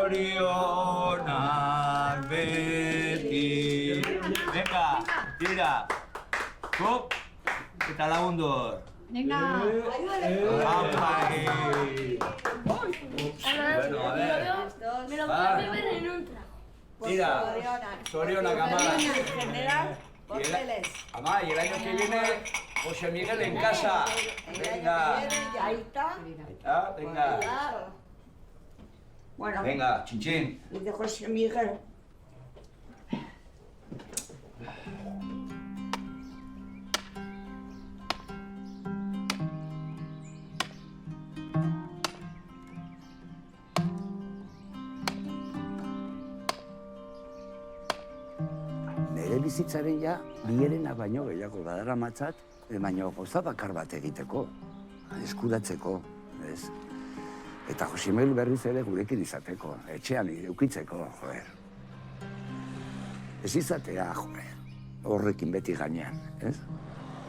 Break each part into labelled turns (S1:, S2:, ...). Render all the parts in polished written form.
S1: Zorionak beti. Venga, tira. Kop, eta lagundu hor.
S2: Venga.
S1: Apai. Bueno, a ver.
S3: Me lo voy a beber en un trago.
S1: Tira. Zorionak, ama.
S4: Papeles.
S1: Ama, y el año que viene, José Miguel en casa. Venga.
S4: Ahí está.
S1: Ah, venga.
S4: Bueno,
S1: Venga, chinchín.
S4: dice José Miguel.
S5: Nere bizitzaren ja, biherena baino gehiago badara matzat, baino gauza bakar bat egiteko, eskuratzeko, ez? Eta Jose Miguel berriz ere gurekin izateko, etxean edukitzeko, joder. Ez izatea, joder, horrekin beti gainean, ez?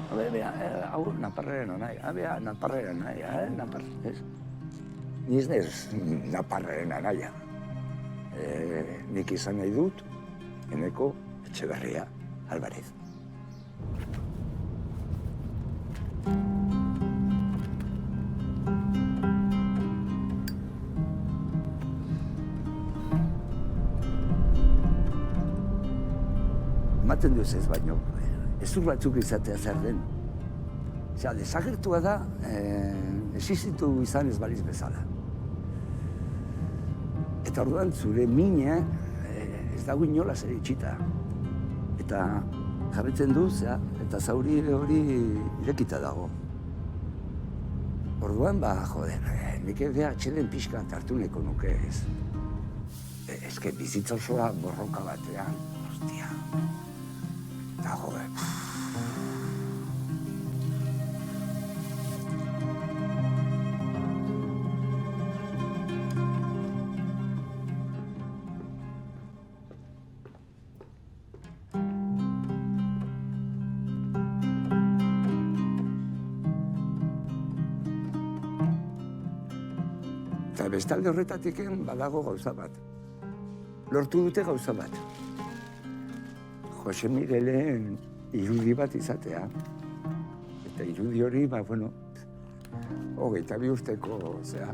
S5: Habe, bea, hau naparraren nahi, bea, naparraren nahi, ez? Ni ez nez naparraren naia. Nik izan nahi dut, Eneko Etxeberria Alvarez. Ematen duz ez baino, ezur batzuk izatea zer den. Osea, desagertua da, existitu izan ez baliz bezala. Eta orduan zure mina ez dago inola zer itxita. Eta jarritzen du, eta zauri hori irekita dago. Orduan, joder, nik ere atxeden pixka hartu neko nuke ez. Ez que bizitza osoa borroka batean, hostia. Eta joder, eta bestalde horretatik badago gauza bat. Lortu dute gauza bat. Jose Miguelen irudi bat izatea. Eta irudi hori, 22 urteko, zea.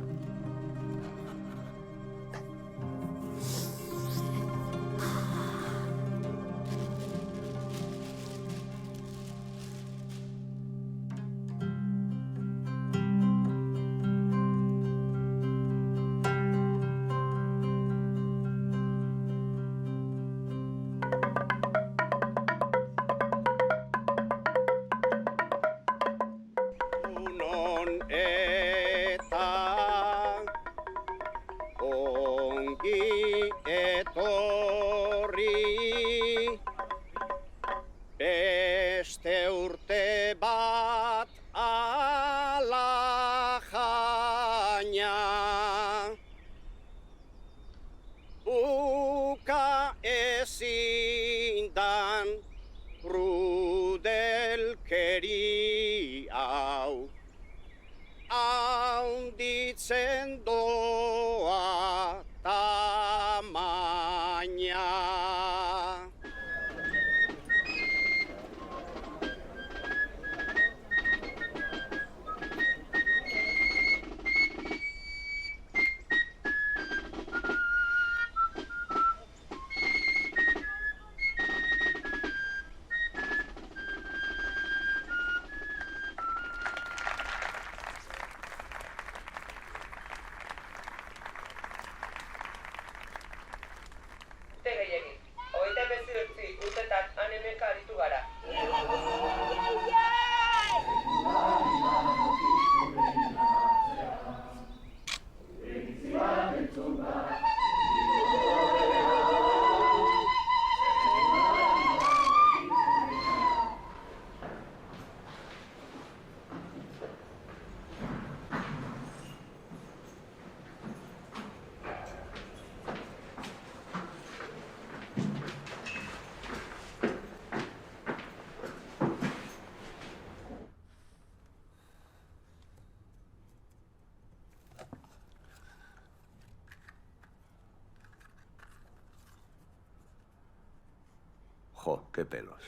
S2: Jo, ke pelos.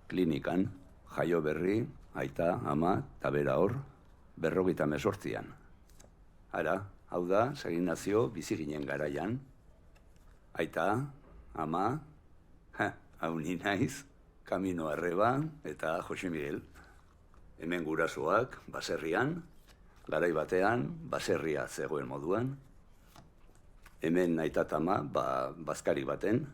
S2: Klinikan, jaio berri, aita, ama, eta bera hor, 58an. Ara, hau da, Saginazio bizi ginen garaian. Aita, ama, hau ni naiz, Kamino Arreba eta Jose Miguel. Hemen gurasoak, baserrian, garai batean, baserria zegoen moduan. Hemen aita eta ama, bazkari baten.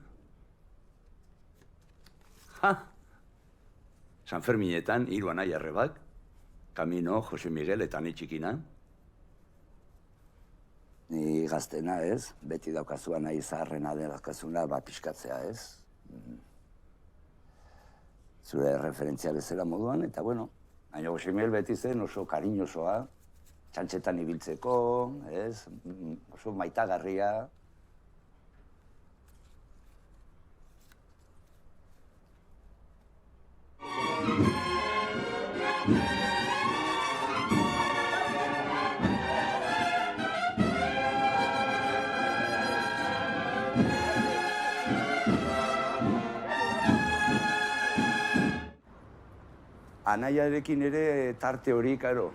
S2: San Ferminetan, 3 anai arrebak, Kamino, Jose Miguel eta ni txikina.
S5: Ni gaztena, ez? Beti daukazua nahi zaharrena delakazuna, pixkatzea, ez? Zure referentzia bezala moduan, eta bueno, baina Jose Miguel beti zen oso kariñosoa, txantxetan ibiltzeko, ez? Oso maitagarria. Anaiarekin ere tarte hori, karo,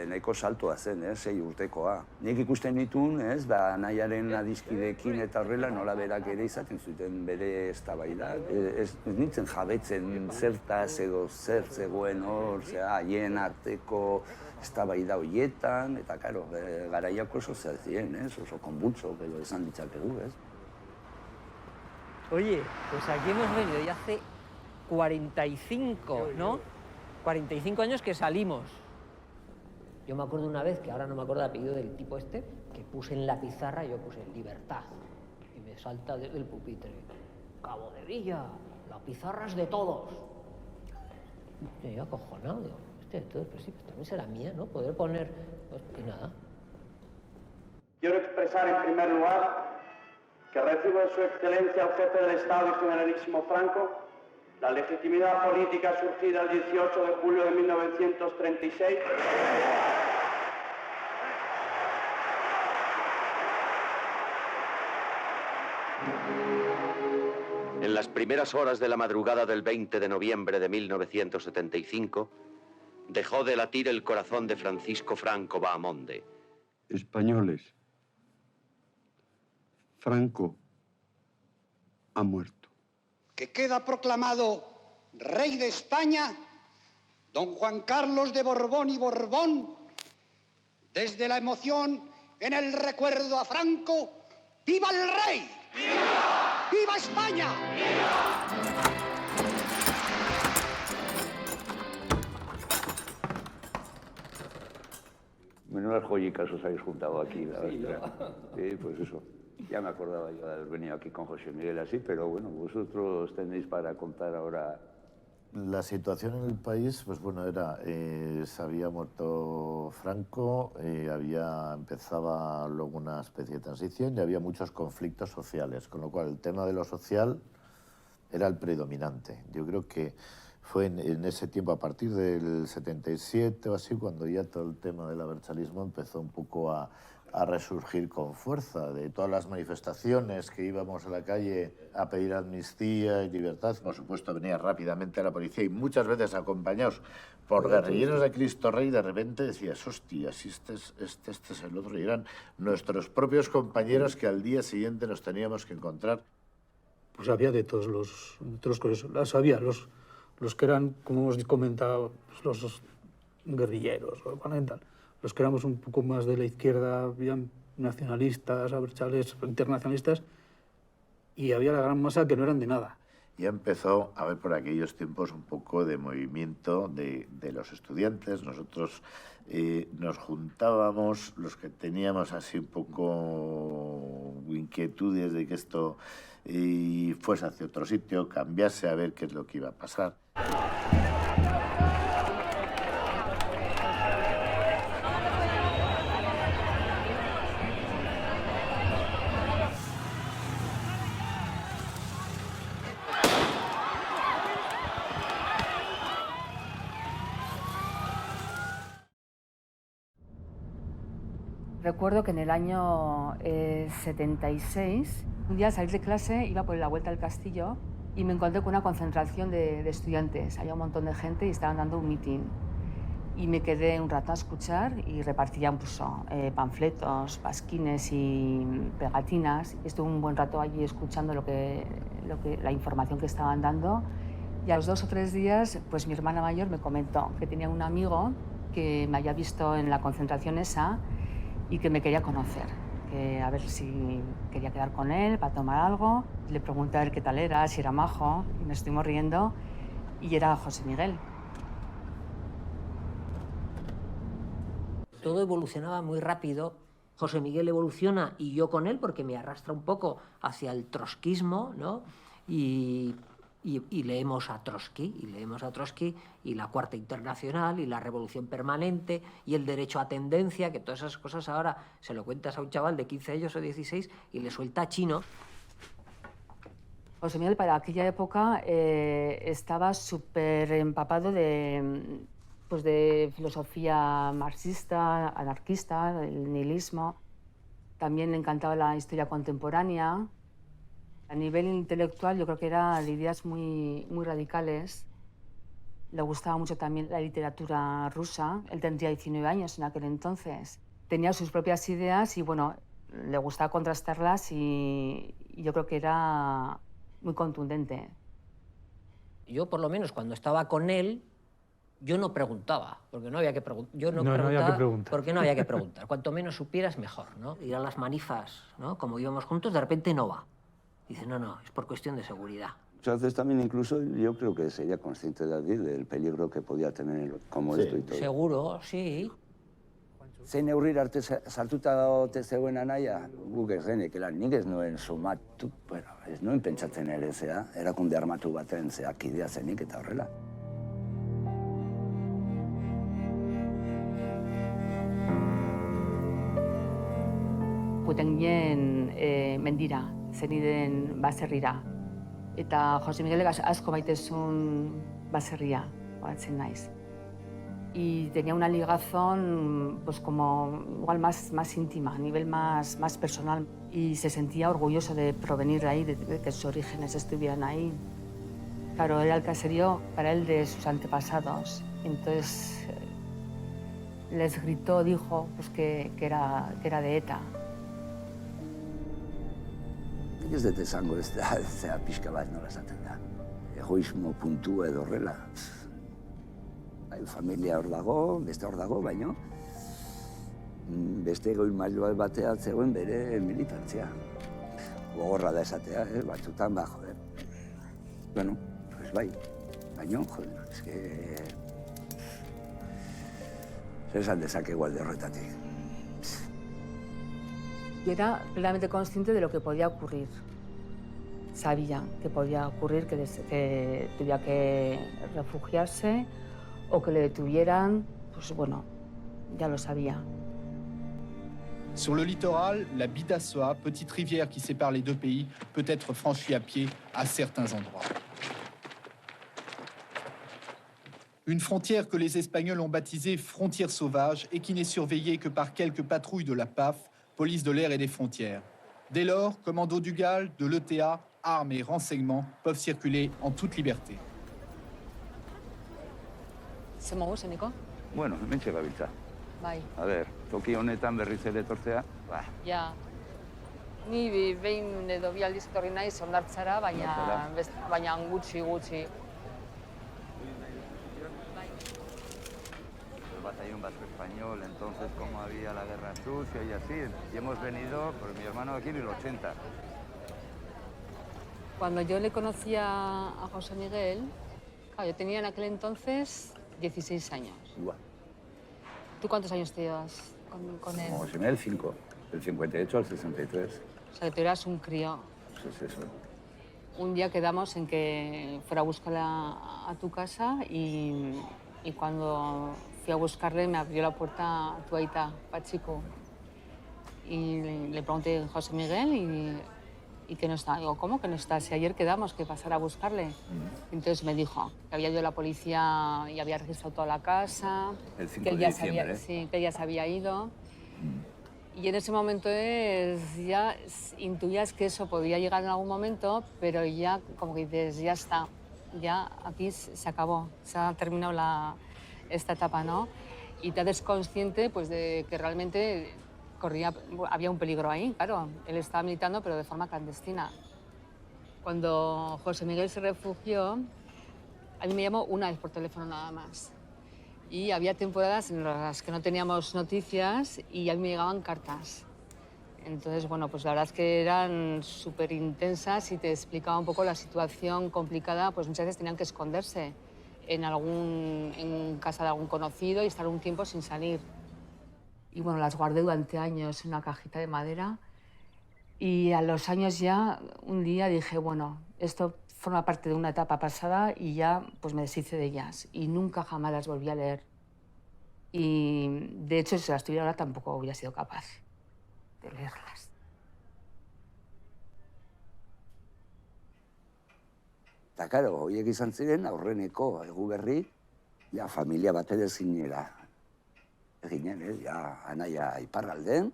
S5: nahiko saltoa zen, 6 urtekoa. Nik ikusten nituen, anaiaren adiskidekin eta horrela nola berak ere izaten zuten bere eztabaidak. Ez nintzen jabetzen zertaz edo zer zegoen hor, haien arteko eztabaida horietan, eta karo, garaiak oso zer ziren, oso konbultso, edo esan ditzakegu,
S6: Oye, pues aquí hemos venido ya hace 45, ¿no? 45 años que salimos. Yo me acuerdo una vez, que ahora no me acuerdo el apellido del tipo este, que puse en la pizarra, yo puse libertad. Y me salta desde el pupitre: Cabo de Villa, la pizarra es de todos. Y yo acojonado, digo, hostia, entonces, pues sí, pues también será mía, ¿no? Poder poner, pues, y nada.
S7: Quiero expresar en primer lugar que recibo de su excelencia el jefe del Estado y generalísimo Franco la legitimidad política surgida el 18 de julio de 1936.
S8: En las primeras horas de la madrugada del 20 de noviembre de 1975, dejó de latir el corazón de Francisco Franco Bahamonde.
S9: Españoles, Franco ha muerto.
S10: Que queda proclamado rey de España, don Juan Carlos de Borbón y Borbón, desde la emoción en el recuerdo a Franco. ¡Viva el rey! ¡Viva! ¡Viva España! ¡Viva!
S2: Menudas joyicas os habéis juntado aquí, la verdad. Sí, pues eso. Ya me acordaba yo de haber venido aquí con José Miguel así, pero bueno, vosotros tenéis para contar ahora.
S11: La situación en el país, pues bueno, era, se había muerto Franco, empezaba luego una especie de transición y había muchos conflictos sociales, con lo cual el tema de lo social era el predominante. Yo creo que fue en ese tiempo, a partir del 77 o así, cuando ya todo el tema del abertzalismo empezó un poco a resurgir con fuerza. De todas las manifestaciones que íbamos a la calle a pedir amnistía y libertad, por supuesto venía rápidamente la policía y muchas veces acompañados por guerrilleros de Cristo Rey, de repente decías, hostia, si este es el otro, y eran nuestros propios compañeros que al día siguiente nos teníamos que encontrar.
S12: Pues había de todos los colores, había los que eran, como hemos comentado, los guerrilleros, los que éramos un poco más de la izquierda, habían nacionalistas, abertzales, internacionalistas, y había la gran masa que no eran de nada.
S11: Ya empezó a haber por aquellos tiempos un poco de movimiento de los estudiantes. Nosotros nos juntábamos, los que teníamos así un poco inquietudes de que esto fuese hacia otro sitio, cambiase, a ver qué es lo que iba a pasar.
S13: Recuerdo que en el año 76, un día al salir de clase iba por la vuelta al castillo y me encontré con una concentración de estudiantes. Había un montón de gente y estaban dando un mitin. Y me quedé un rato a escuchar y repartían pues, panfletos, pasquines y pegatinas. Y estuve un buen rato allí escuchando la información que estaban dando. Y a los 2 o 3 días, pues mi hermana mayor me comentó que tenía un amigo que me había visto en la concentración esa y que me quería conocer, que a ver si quería quedar con él para tomar algo. Le pregunté a ver qué tal era, si era majo, y me estuvimos riendo, y era José Miguel.
S6: Todo evolucionaba muy rápido. José Miguel evoluciona y yo con él porque me arrastra un poco hacia el trotskismo, ¿no? Y leemos a Trotsky, y la Cuarta Internacional, y la Revolución Permanente, y el derecho a tendencia, que todas esas cosas ahora se lo cuentas a un chaval de 15 años o 16 y le suelta chino.
S13: José Miguel para aquella época estaba súper empapado de filosofía marxista, anarquista, el nihilismo. También le encantaba la historia contemporánea. A nivel intelectual yo creo que era de ideas muy radicales. Le gustaba mucho también la literatura rusa. Él tendría 19 años en aquel entonces. Tenía sus propias ideas y bueno, le gustaba contrastarlas y yo creo que era muy contundente.
S6: Yo por lo menos cuando estaba con él, yo no preguntaba, porque no había que preguntar. Yo no preguntaba
S12: había que preguntar.
S6: porque no había que preguntar. Cuanto menos supieras, mejor, ¿no? Ir a las manifas, ¿no? Como íbamos juntos, de repente no va. Dice, no, es por cuestión de seguridad.
S2: Muchas veces también incluso yo creo que sería consciente del peligro que podía tener como esto y todo.
S6: Seguro, sí.
S2: Zein neurrir arte sartuta ote zegoen anaia, guk ez genekela, nik ez nuen sumatu, bueno, ez nuen pentsatzen ere zea, erakunde armatu baten zea kidea zenik eta horrela.
S13: Joeten ginen mendira, zeniden baserrira. Eta Jose Miguelek asko maitezun baserria, batzen naiz. Y tenía una ligazón pues como igual más íntima, a nivel más personal. Y se sentía orgulloso de provenir de ahí, de que sus orígenes estuvieran ahí. Claro, era el caserío para él de sus antepasados. Entonces les gritó, dijo pues que era de ETA.
S2: Nik ez dut esango ez da, zera pixka bat nola esaten da. Egoismo puntua edo horrela. Familia hor dago, beste hor dago, baino beste goi mailua batea zegoen bere militantzia. Gogorra da esatea, batzutan, joder. Bueno, pues bai, baino, joder, eske... Zer esan dezakegu alde horretatik.
S13: Y era plenamente consciente de lo que podía ocurrir. Sabía que podía ocurrir, que tuviera que refugiarse o que le detuvieran, pues bueno, ya lo sabía.
S14: Sur le littoral, la Bidassoa, petite rivière qui sépare les deux pays, peut être franchie à pied à certains endroits. Une frontière que les Espagnols ont baptisée frontière sauvage et qui n'est surveillée que par quelques patrouilles de la PAF, police de l'air et des frontières. Dès lors, commando du GAL, de l'ETA, armes et renseignements peuvent circuler en toute liberté.
S13: Ze mogu zeniko?
S2: Bueno, hementxe gabiltza.
S13: Bai.
S2: A ber, toki honetan berriz ere etortzea,
S13: Ja. Ni behin edo bi aldiz etorri naiz hondartzara, baina gutxi.
S2: El batallón vasco español, entonces como había la guerra sucia y así, y hemos venido, pues mi hermano aquí en el 80.
S13: Cuando yo le conocía a José Miguel, claro, yo tenía en aquel entonces 16 años.
S2: Igual.
S13: ¿Tú cuántos años te llevas con él?
S2: José Miguel, 5. Del 58 al 63.
S13: O sea, que tú eras un crío.
S2: Eso es eso.
S13: Un día quedamos en que fuera a buscarla a tu casa y cuando fui a buscarle me abrió la puerta tu aita, Pachico. Y le pregunté, ¿José Miguel? Y que no está. Digo, ¿cómo que no está? Si ayer quedamos que pasara a buscarle. Entonces me dijo que había ido la policía y había registrado toda la casa.
S2: El 5
S13: que él
S2: de
S13: ya
S2: diciembre,
S13: sí, que él ya se había ido. Y en ese momento ya intuías que eso podía llegar en algún momento, pero ya como que dices, ya está, ya aquí se acabó, se ha terminado esta etapa, ¿no? Y te haces consciente pues, de que realmente había un peligro ahí, claro. Él estaba militando, pero de forma clandestina. Cuando José Miguel se refugió, a mí me llamó una vez por teléfono nada más. Y había temporadas en las que no teníamos noticias y a mí me llegaban cartas. Entonces, bueno, pues la verdad es que eran súper intensas y te explicaba un poco la situación complicada, pues muchas veces tenían que esconderse en casa de algún conocido y estar un tiempo sin salir. Y bueno, las guardé durante años en una cajita de madera y a los años ya, un día dije, bueno, esto forma parte de una etapa pasada y ya pues me deshice de ellas y nunca jamás las volví a leer. Y de hecho, si las tuviera ahora tampoco hubiera sido capaz de leerlas.
S5: Eta, karo, horiek izan ziren aurreneko Eguberri, ja, familia batera zinera eginen, ja, anaia iparralden.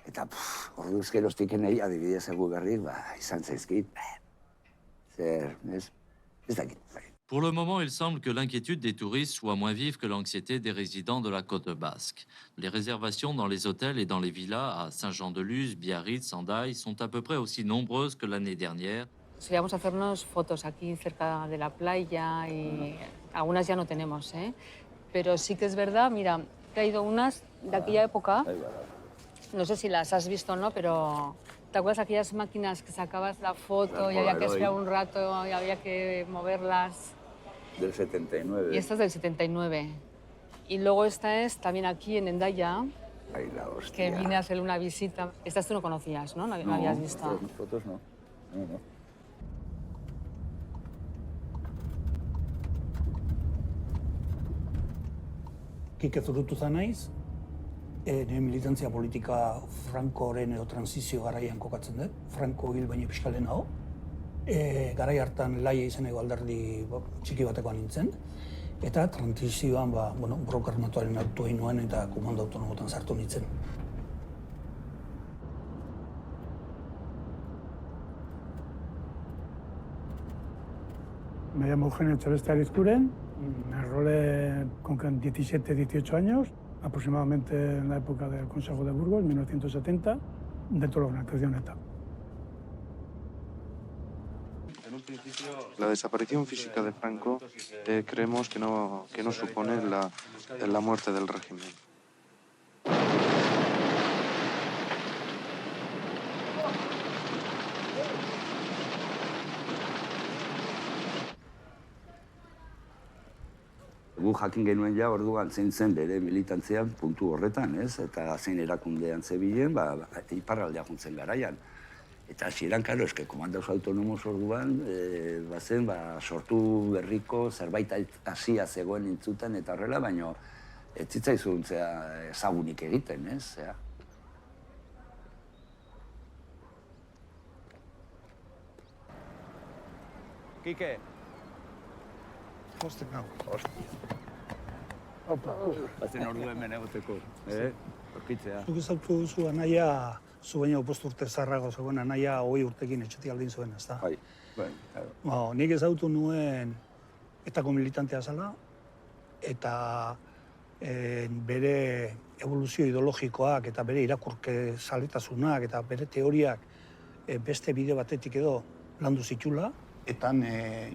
S5: Eta, orduz geroztik enei, adibidez Eguberri, izan zaizkit,
S15: Pour le moment, il semble que l'inquiétude des touristes soit moins vive que l'anxiété des résidents de la côte basque. Les réservations dans les hôtels et dans les villas à Saint-Jean-de-Luz, Biarritz, Hendaye sont à peu près aussi nombreuses que l'année dernière.
S13: Solíamos hacernos fotos aquí cerca de la playa y algunas ya no tenemos, ¿eh? Pero sí que es verdad, mira, he traído unas de aquella época. No sé si las has visto o no, pero ¿te acuerdas aquellas máquinas que sacabas la foto y había que esperar un rato y había que moverlas?
S2: Del 79.
S13: Y esta es del 79. Y luego esta es también aquí en Hendaya, que vine a hacerle una visita. Estas tú no conocías, ¿no? No habías visto.
S2: Las fotos no. No.
S12: Kike Zurutuza naiz, nire militantzia politika Frankoren edo transizio garaian kokatzen dut. Franko hil baino pixka lehenago. Garai hartan Laia izeneko alderdi txiki batekoa nintzen. Eta transizioan, broker armatuaren hartu egin nuen eta komando autonomotan sartu nintzen.
S16: Me llamo Eugenio Celeste Arizcuren, me enrolé con 17, 18 años, aproximadamente en la época del Consejo de Burgos, 1970, dentro de la organización ETA.
S17: La desaparición física de Franco creemos que no supone la muerte del régimen.
S5: Gu jakin genuen ja orduan zein zen bere militantzian puntu horretan, ez? Eta zein erakundean zebilen, iparraldea juntzen garaian. Eta hasieran, karo, eske komandos autonomos orduan, bazen, sortu berriko zerbait hasia zegoen intzutan eta horrela, baino ez zitzaizun ezagunik egiten, ez?
S1: Kike.
S16: Hostek nago.
S2: Bazen ordu hemen egoteko, orkitzea.
S12: Zuk ezautu duzu anaia, zu baino bost urte zarrago zegoen anaia 20 urtekin etxetik aldin zuen, ezta?
S2: Bai, claro.
S12: Nik ezautu nuen etako militantea zela, eta bere evoluzio ideologikoak eta bere irakurke zaletasunak eta bere teoriak beste bide batetik edo landu zitula.
S18: Etan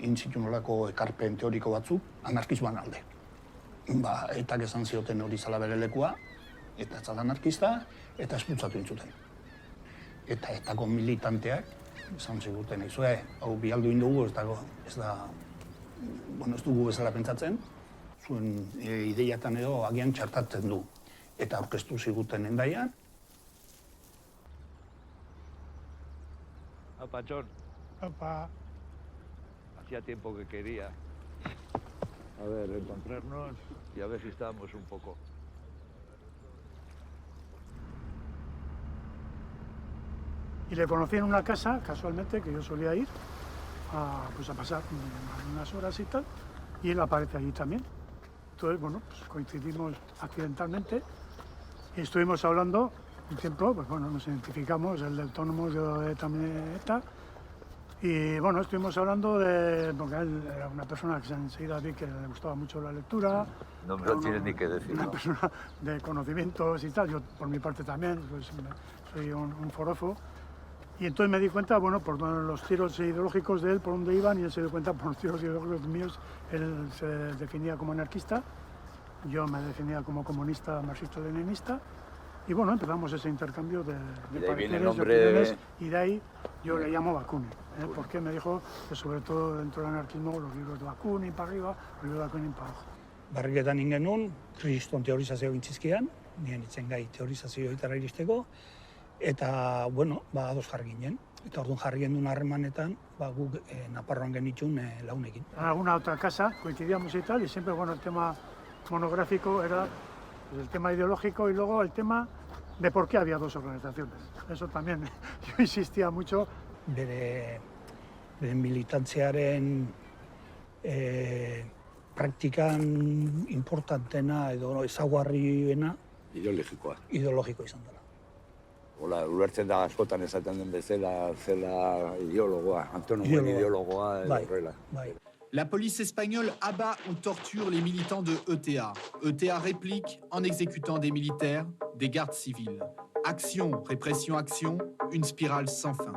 S18: intzitu nolako ekarpen teoriko batzuk anarkismoan alde. Etak esan zioten hori zala bere lekua, eta ez zala anarkista, eta esputzatu intzuten. Eta etako militanteak esan ziguten, hau bialdu indugu, ez dugu bezala pentsatzen, zuen ideiatan edo agian txartatzen du. Eta aurkeztu ziguten Hendaian.
S1: Apa, John.
S16: Apa.
S1: Hacía tiempo que quería. A ver, encontrarnos y a ver si estábamos un poco.
S16: Y le conocí en una casa, casualmente, que yo solía ir a pasar unas horas y tal, y él aparece allí también. Entonces, bueno, pues coincidimos accidentalmente Y estuvimos hablando un tiempo, pues bueno, nos identificamos, el de autónomos, yo también ETA. Y bueno, estuvimos hablando de, porque él era una persona que enseguida vi que le gustaba mucho la lectura.
S1: No me lo tienes ni que decir.
S16: Una persona de conocimientos y tal, yo por mi parte también, pues soy un forofo. Y entonces me di cuenta, bueno, por los tiros ideológicos de él, por dónde iban, y él se dio cuenta por los tiros ideológicos míos. Él se definía como anarquista, yo me definía como comunista, marxista-leninista. Y bueno, empezamos ese intercambio de
S1: viene el
S16: pareceres,
S1: nombre
S16: de opiniones, y de ahí yo le llamo Bakunin, porque me dijo que sobre todo dentro del anarquismo los libros de Bakunin para arriba, los libros de Bakunin para abajo.
S18: Barriketan ingenun, kriston teorizazio gintzizkian, nien itzen gai teorizazioetara iristeko, eta, bueno, ados jarri ginen. Eta orduan jarri gendun harremanetan, guk Naparroan genitxun launekin.
S16: En alguna otra casa coincidíamos y tal, y siempre, bueno, el tema monográfico era pues, el tema ideológico y luego el tema de por qué había dos organizaciones. Eso también, yo insistía mucho.
S18: Bere militantziaren praktikan importantena edo ezaugarriena ideologikoa izan dela.
S5: Hola, ulertzen da askotan esaten den bezala zela ideologoa, autonomoen ideologoa edo horrela.
S14: La police espagnole abat ou torture les militants de ETA. ETA réplique en exécutant des militaires, des gardes civils. Action, répression, action, une spirale sans fin.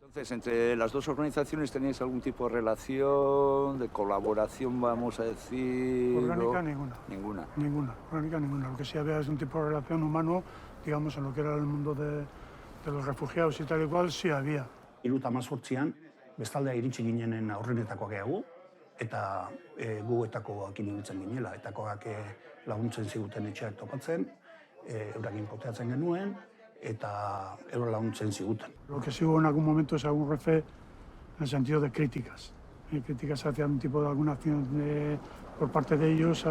S2: Entonces, ¿entre las dos organizaciones tenéis algún tipo de relación, de colaboración, vamos a decir?
S16: Orgánica, ninguna.
S2: Ninguna.
S16: Ninguna, orgánica, ninguna. Lo que sí había es un tipo de relación humano, digamos, en lo que era el mundo de los refugiados y tal y cual, sí había.
S18: 2018an, bestaldea iritsi ginenen aurrenetakoak gehiago, eta guetakoakin ibiltzen ginela. Etakoak laguntzen ziguten etxeak topatzen, eurakin poteatzen genuen, eta euro laguntzen ziguten.
S16: Lo que sí hubo en algún momento es algún refe en el sentido de críticas. Críticas hacia un tipo de alguna acción por parte de ellos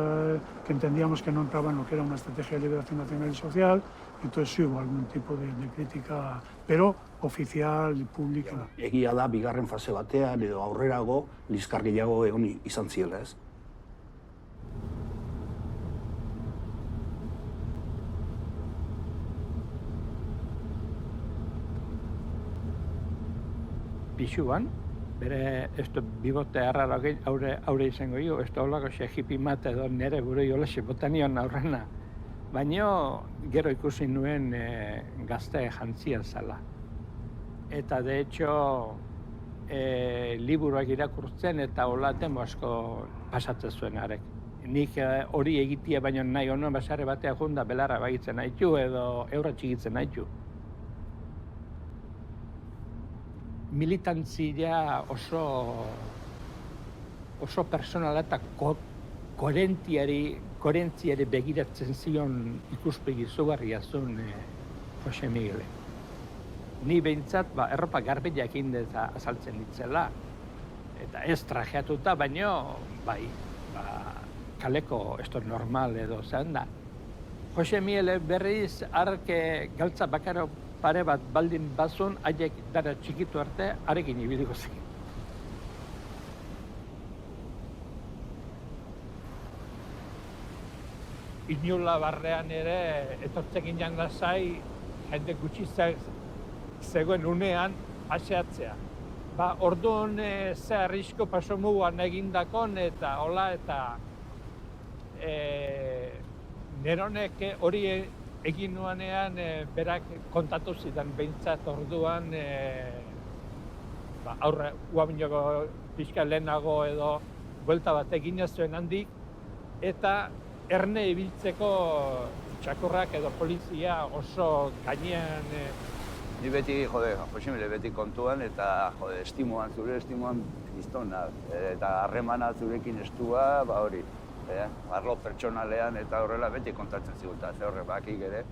S16: que entendíamos que no entraba en lo que era una estrategia de liberación nacional y social. Entonces sí hubo algún tipo de crítica, pero oficial y pública.
S18: Egia da, bigarren fase batean edo aurrerago, liskar gehiago egon izan ziela, ez?
S19: Pisuan, bere bibote harrarokin aurre izango jo, ez da holako hippie mate edo nire burui olaxe botanion aurrena. Baina gero ikusi nuen gazte jantzia zela. Eta de hecho, liburuak irakurtzen eta hola temo asko pasatzen zuen arek. Nik hori egitea baino nahi honen basare batea junda belarra bagitzen haitu edo eurra txigitzen haitu. Militantzia oso personala eta koherentziari begiratzen zion ikuspegi izugarria zuen Jose Miguel. Ni behintzat erropa garbiak indeta azaltzen ditzela. Eta ez trajeatuta, baino, bai, kaleko esto normal edo zen da. Jose Miguel berriz arke galtza bakaro pare bat baldin bazun, haiek dara txikitu arte, arekin ibiliko zen. Inula barrean ere, etortzekin janda zai, jende gutxi zegoen unean aseatzea. Orduan ze arrisko paso muguan egindakon eta hola eta neronek hori egin nuanean berak kontatu zidan behintzat orduan aurre uaminoko pixka lehenago edo buelta bat egin zuen handik eta erne ibiltzeko txakurrak edo polizia oso gainean.
S2: Ni beti, Jose Miguel beti kontuan eta zure estimoan pistona eta harremana zurekin estua, hori. Arlo pertsonalean eta horrela beti kontatzen ziguta, ze horre bakik ere.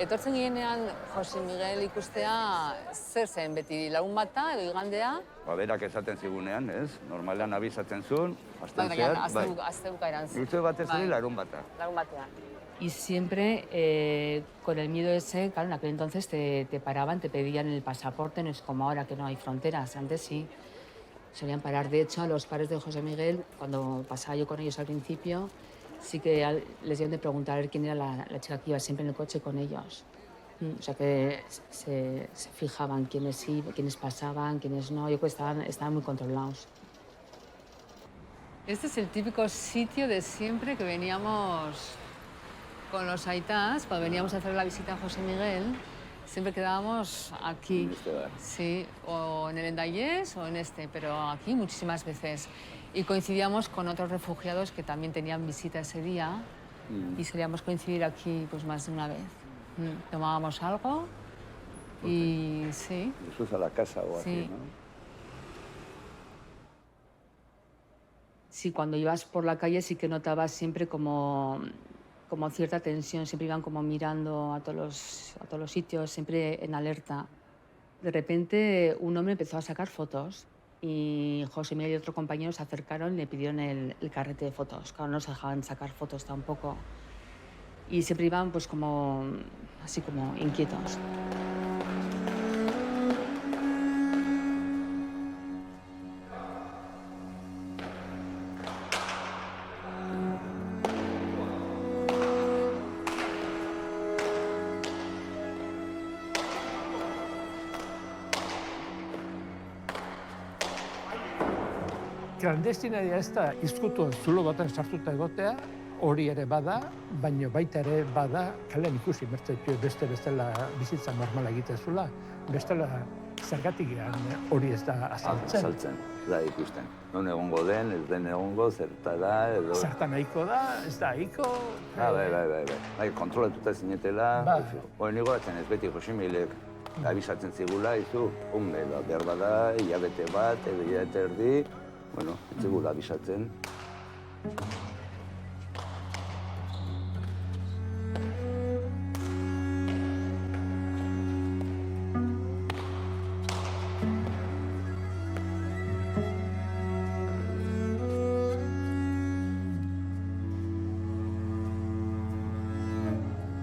S13: Etortzen ginean Jose Miguel ikustea zer zen beti lagun bata edo igandea?
S2: Berak esaten zigunean, ez? Normalean abizatzen zuen, azten zehar.
S13: Azte bukaeran zen.
S2: Urte batez ere larun bata.
S13: Larun batean. Y siempre con el miedo ese, claro, en aquel entonces te paraban, te pedían el pasaporte, no es como ahora que no hay fronteras, antes sí. Solían parar. De hecho, a los padres de José Miguel, cuando pasaba yo con ellos al principio, sí que les dieron de preguntar a ver quién era la chica que iba siempre en el coche con ellos. O sea que se fijaban quiénes pasaban, quiénes no. Yo creo que estaban muy controlados. Este es el típico sitio de siempre que veníamos con los aitás, cuando veníamos a hacer la visita a José Miguel. Siempre quedábamos aquí,
S2: En este bar.
S13: sí, o en el Endayés o en este, pero aquí muchísimas veces. Y coincidíamos con otros refugiados que también tenían visita ese día y solíamos coincidir aquí pues más de una vez. Tomábamos algo y sí.
S2: Eso es a la casa o
S13: Sí.
S2: aquí, ¿no?
S13: Sí, cuando ibas por la calle sí que notabas siempre como cierta tensión, siempre iban como mirando a todos los sitios, siempre en alerta. De repente un hombre empezó a sacar fotos y José Miguel y otro compañero se acercaron y le pidieron el carrete de fotos. Claro, no se dejaban sacar fotos tampoco. Y siempre iban pues como así como inquietos.
S19: Klandestinaria ez da izkutuan zulo baten sartuta egotea, hori ere bada, baina baita ere bada, kalean ikusi mertzaitu bestela bizitza normala egitezula, bestela zergatik hori ez da azaltzen.
S2: Azaltzen, da ikusten. Non egongo den, ez den egongo, zertara, edo...
S19: Zertan nahiko da, ez da nahiko...
S2: Bai, kontrolatuta zinetela, hori nigoratzen ez beti Jose Miguelek abisatzen zigula, izu, edo behar bada, hilabete bat, edo hilabete erdi, bueno, ez zigula abisatzen.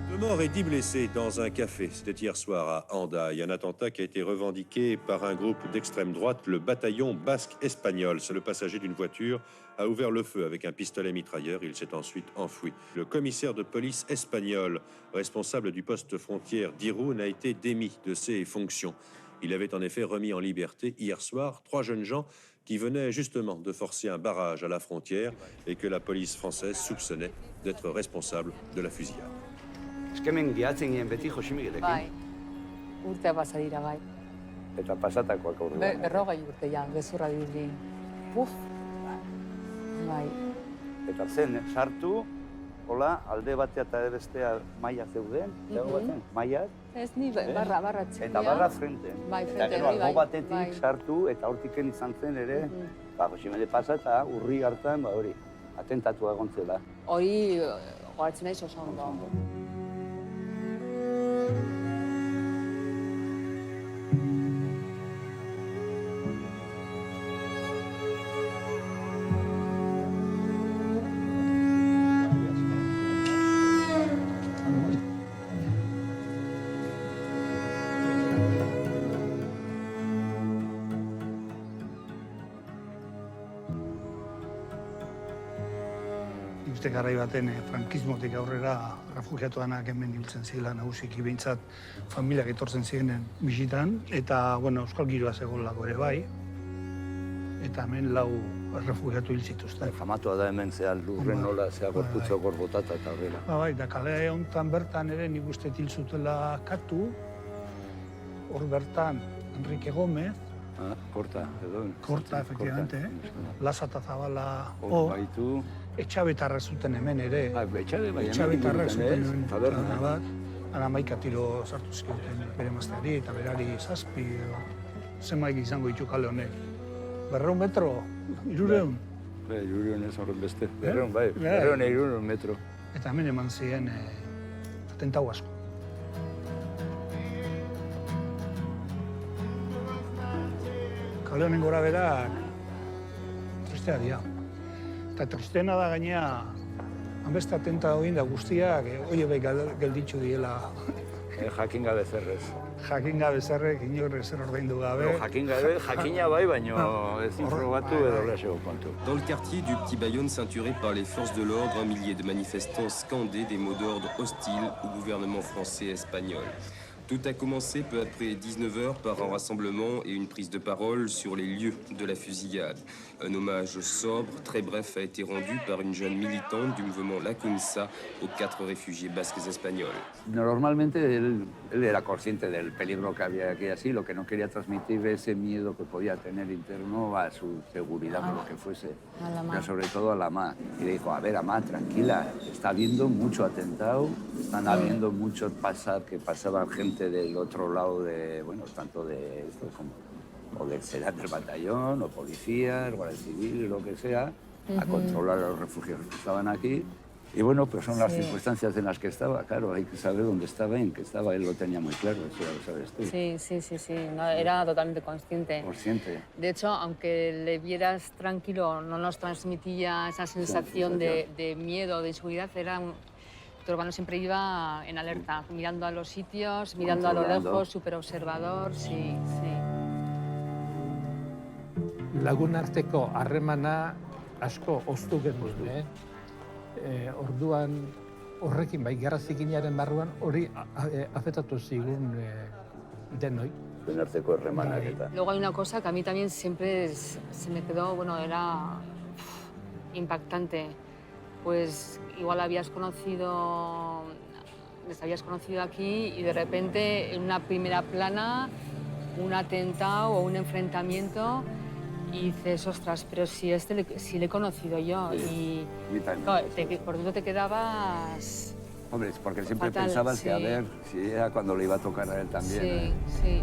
S20: Deux morts et 10 blessés dans un café. C'était hier soir à Hendaye. Un attentat qui a été revendiqué par un groupe d'extrême droite, le bataillon basque espagnol. C'est le passager d'une voiture a ouvert le feu avec un pistolet mitrailleur. Il s'est ensuite enfoui. Le commissaire de police espagnol, responsable du poste frontière d'Irún, a été démis de ses fonctions. Il avait en effet remis en liberté hier soir 3 jeunes gens qui venaient justement de forcer un barrage à la frontière et que la police française soupçonnait d'être responsable de la fusillade.
S2: Eskemen giatzen ginen beti Jose Miguelekin.
S13: Bai, urtea pasa dira, bai.
S2: Eta pasatakoak aurrean.
S13: Berrogei urte ja, gezurra dirudi. Uf, bai.
S2: Eta zen, sartu, hola, alde batea eta bestea maila zeuden, mailak.
S13: Ez ni barra txikia.
S2: Eta barra frente.
S13: Bai,
S2: Eta
S13: frente,
S2: gero,
S13: bai.
S2: albo batetik sartu, eta hortiken izan zen ere, Jose Miguel pasa eta urri hartan, hori, atentatua egon zela.
S13: Hori, goratzen naiz oso ondo.
S18: Uste garai baten frankismotik aurrera refugiatuanak hemen ibiltzen zirela nagusiki behintzat familiak etortzen zirenen bisitan, eta bueno, euskal giroa zegoelako ere bai, eta hemen 4 refugiatu hil zituzten.
S2: Famatua da hemen zea lurren nola, zea gorputzok hor botata eta horrela.
S18: Bai, da kale honetan bertan ere nik uste hil zutela Katu, hor bertan Enrique Gómez,
S2: Korta, edo?
S18: Korta, efectivamente, Lasa eta Zabala,
S2: baitu.
S18: Etxabetarra zuten hemen ere.
S2: Etxabetarrak
S18: zuten hemen. Taberna bat. Ara 11 tiro sartu zioten bere emazteari eta berari 7 edo. Zenbait izango ditu kale honek. 200 metro, 300.
S2: Bai, 300 ez horren beste. 200 metro.
S18: Eta hemen eman ziren atentau asko. Kale honen gora berak tristea dira. Eta tristeena da gainea Hanbeste atentatu egin da guztiak, hori bai gelditzu diela.
S5: Jakin gabe zerrez.
S18: Jakin gabe zerrek, inor zer ordaindu gabe.
S5: Jakin gabe, jakina bai, baino ez infrogatu edo lasego kontu.
S21: Dans le quartier du Petit Bayonne ceinturé par les forces de l'ordre, un millier de manifestants scandaient des mots d'ordre hostiles au gouvernement français et espagnol. Tout a commencé peu après 19h par un rassemblement et une prise de parole sur les lieux de la fusillade. Un hommage sobre, très bref, a été rendu par une jeune militante du mouvement La Cunsa aux 4 réfugiés basques espagnols.
S5: Normalmente él era consciente del peligro que había aquí así, lo que no quería transmitir ese miedo que podía tener interno a su seguridad, por lo que fuese, pero sobre todo a la AMA. Y le dijo, a ver, AMA, tranquila, está habiendo mucho atentado, están habiendo mucho que pasaba gente del otro lado de, bueno, tanto de esto como o será del batallón, o policías, guardia civil, lo que sea, a controlar a los refugiados que estaban aquí. Y bueno, pues son las circunstancias en las que estaba, claro, hay que saber dónde estaba y en qué estaba, él lo tenía muy claro, eso ya lo sabes tú.
S13: Sí, no, era totalmente consciente.
S5: Consciente.
S13: De hecho, aunque le vieras tranquilo, no nos transmitía esa sensación de miedo, de inseguridad, tu hermano siempre iba en alerta, mirando a los sitios, mirando a lo lejos, súper observador, sí.
S19: Lagunarteko harremana asko oztu genuen, orduan horrekin bai gerra zikinaren barruan hori afektatu zigun denoi.
S5: Lagunarteko harremanak eta.
S13: Luego hay una cosa que a mí también siempre se me quedó, bueno, era impactante. Pues igual les habías conocido aquí y de repente en una primera plana un atentado o un enfrentamiento y dices, ostras, pero si le he conocido yo.
S5: Sí,
S13: y claro, por dentro te quedabas...
S5: Hombre, es porque siempre
S13: fatal,
S5: pensabas que a ver si era cuando le iba a tocar a él también.
S13: Sí.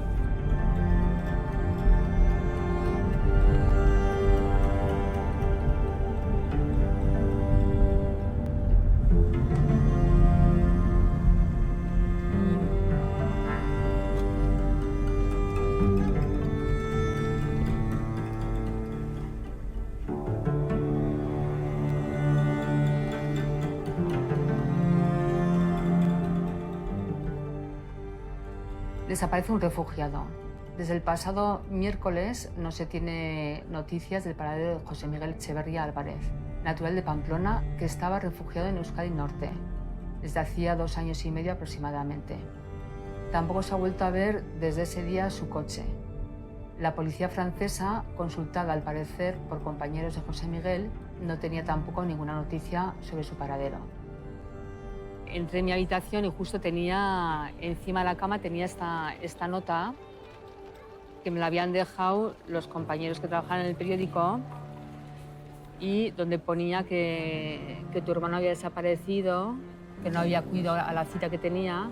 S13: Desaparece un refugiado. Desde el pasado miércoles no se tiene noticias del paradero de José Miguel Echeverría Álvarez, natural de Pamplona, que estaba refugiado en Euskadi Norte, desde hacía 2 años y medio aproximadamente. Tampoco se ha vuelto a ver desde ese día su coche. La policía francesa, consultada al parecer por compañeros de José Miguel, no tenía tampoco ninguna noticia sobre su paradero. Entré en mi habitación y justo tenía, encima de la cama, tenía esta nota que me la habían dejado los compañeros que trabajaban en el periódico y donde ponía que tu hermano había desaparecido, que no había acudido a la cita que tenía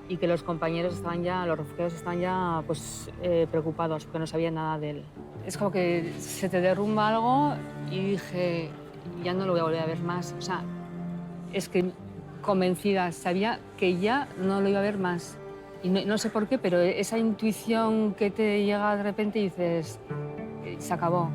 S13: y que los compañeros los refugiados estaban ya pues, preocupados porque no sabían nada de él. Es como que se te derrumba algo y dije, ya no lo voy a volver a ver más. O sea, es que convencida, sabía que ya no lo iba a ver más. Y no sé por qué, pero esa intuición que te llega de repente y dices, se acabó.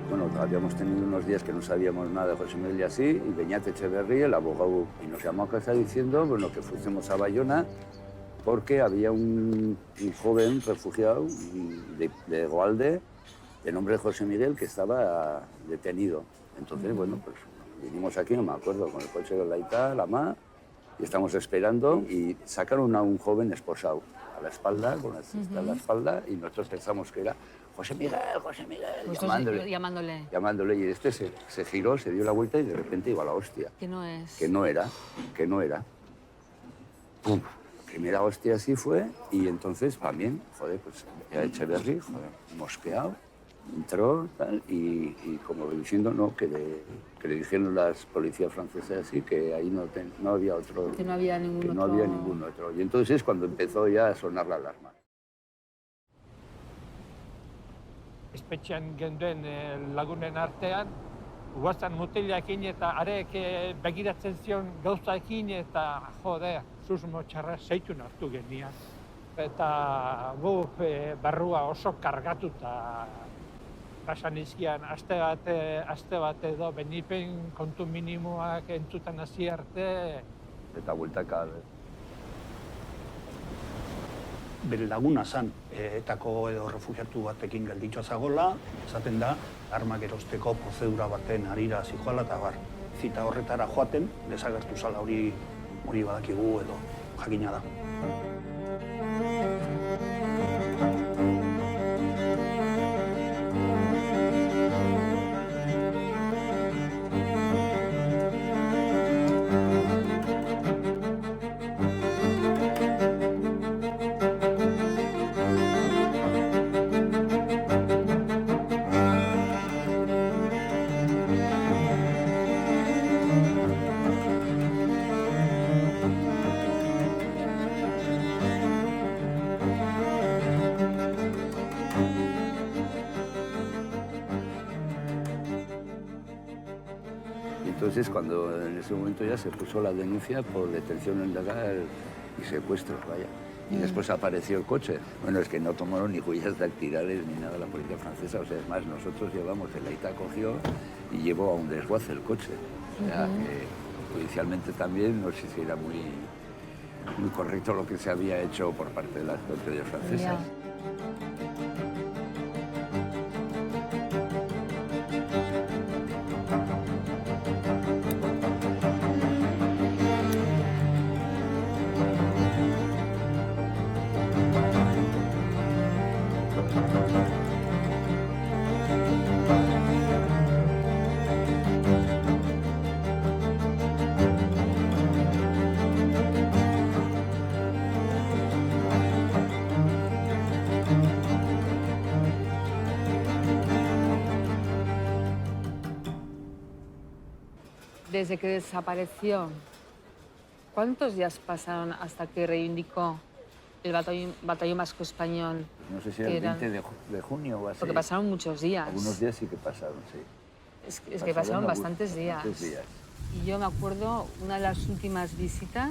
S5: Bueno, habíamos tenido unos días que no sabíamos nada de José Miguel y así, y Beñat Echeverría, el abogado, y nos llamó a casa diciendo bueno, que fuésemos a Bayona porque había un joven refugiado de Goalde, de nombre José Miguel, que estaba detenido. Entonces, bueno, pues vinimos aquí, no me acuerdo, con el coche de la Ita, la MA, y estamos esperando y sacaron a un joven esposado a la espalda, con la cesta a la espalda, y nosotros pensamos que era José Miguel, llamándole. Y este se giró, se dio la vuelta y de repente iba a la hostia.
S13: Que no es.
S5: Que no era. ¡Pum! Primera hostia así fue, y entonces también, joder, pues ya Echeverry, joder, mosqueado, entró tal, y como diciendo, no, que le dijeron las policías francesas así, que ahí no había otro.
S13: Que no había
S5: ningún otro. Y entonces es cuando empezó ya a sonar la alarma.
S19: Espetxean genduen lagunen artean, guazan mutilakin eta arek begiratzen zion gauzaekin eta jode, susmo txarra zeitu hartu genian. Eta gu barrua oso kargatuta pasan izkian, aste bat edo benipen kontu minimoak entzutan hasi arte.
S2: Eta bueltaka.
S18: Bere laguna zan, etako edo refugiatu batekin gelditua zagola, esaten da, armak erosteko prozedura baten harira zijoala eta bar. Zita horretara joaten, desagertu zala hori badakigu edo jakina da.
S2: Entonces, cuando en ese momento ya se puso la denuncia por detención ilegal y secuestros, vaya. Y después apareció el coche. Bueno, es que no tomaron ni huellas dactilares ni nada la policía francesa. O sea, es más, nosotros llevamos, el AITA cogió y llevó a un desguace el coche. O sea, que judicialmente también no sé si era muy correcto lo que se había hecho por parte de las autoridades francesas.
S13: Desde que desapareció, ¿cuántos días pasaron hasta que reivindicó el batallón vasco español?
S2: No sé si era el 20 de junio o así.
S13: Porque pasaron muchos días.
S2: Algunos días sí que pasaron, sí.
S13: Es que pasaron bastantes días. Y yo me acuerdo, una de las últimas visitas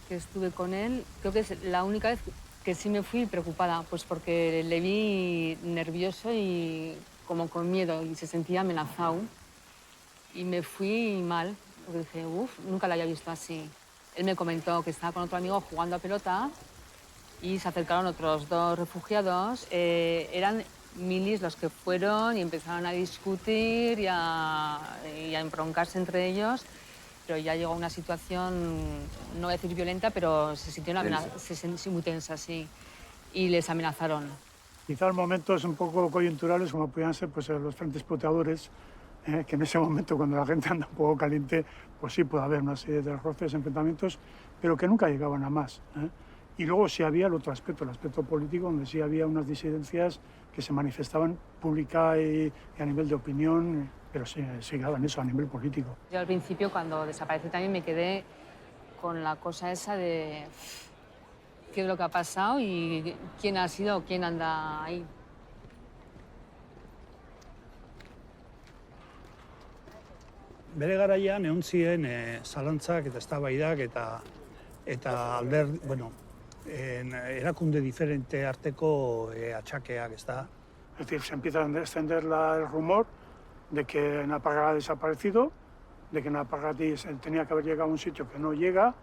S13: que estuve con él, creo que es la única vez que sí me fui preocupada, pues porque le vi nervioso y como con miedo y se sentía amenazado. Y me fui mal, porque dije, nunca la había visto así. Él me comentó que estaba con otro amigo jugando a pelota y se acercaron otros dos refugiados. Eran milis los que fueron y empezaron a discutir y a embroncarse entre ellos. Pero ya llegó una situación, no voy a decir violenta, pero se sintió una amenaza, muy tensa, sí. Y les amenazaron.
S16: Quizás momentos un poco coyunturales, como podían ser pues, los frentes puteadores, que en ese momento, cuando la gente anda un poco caliente, pues sí puede haber una serie de roces, enfrentamientos, pero que nunca llegaban a más. Y luego sí había el otro aspecto, el aspecto político, donde sí había unas disidencias que se manifestaban pública y a nivel de opinión, pero sí daban eso a nivel político.
S13: Yo al principio, cuando desaparecí, también me quedé con la cosa esa de qué es lo que ha pasado y quién ha sido o quién anda ahí.
S18: Bere garaian egon ziren zalantzak eta eztabaidak eta erakunde diferente arteko atxakeak, ezta?
S16: Es decir, se empieza a extender el rumor de que Naparra ha desaparecido, de que Naparra tenía que haber llegado a un sitio que no llega,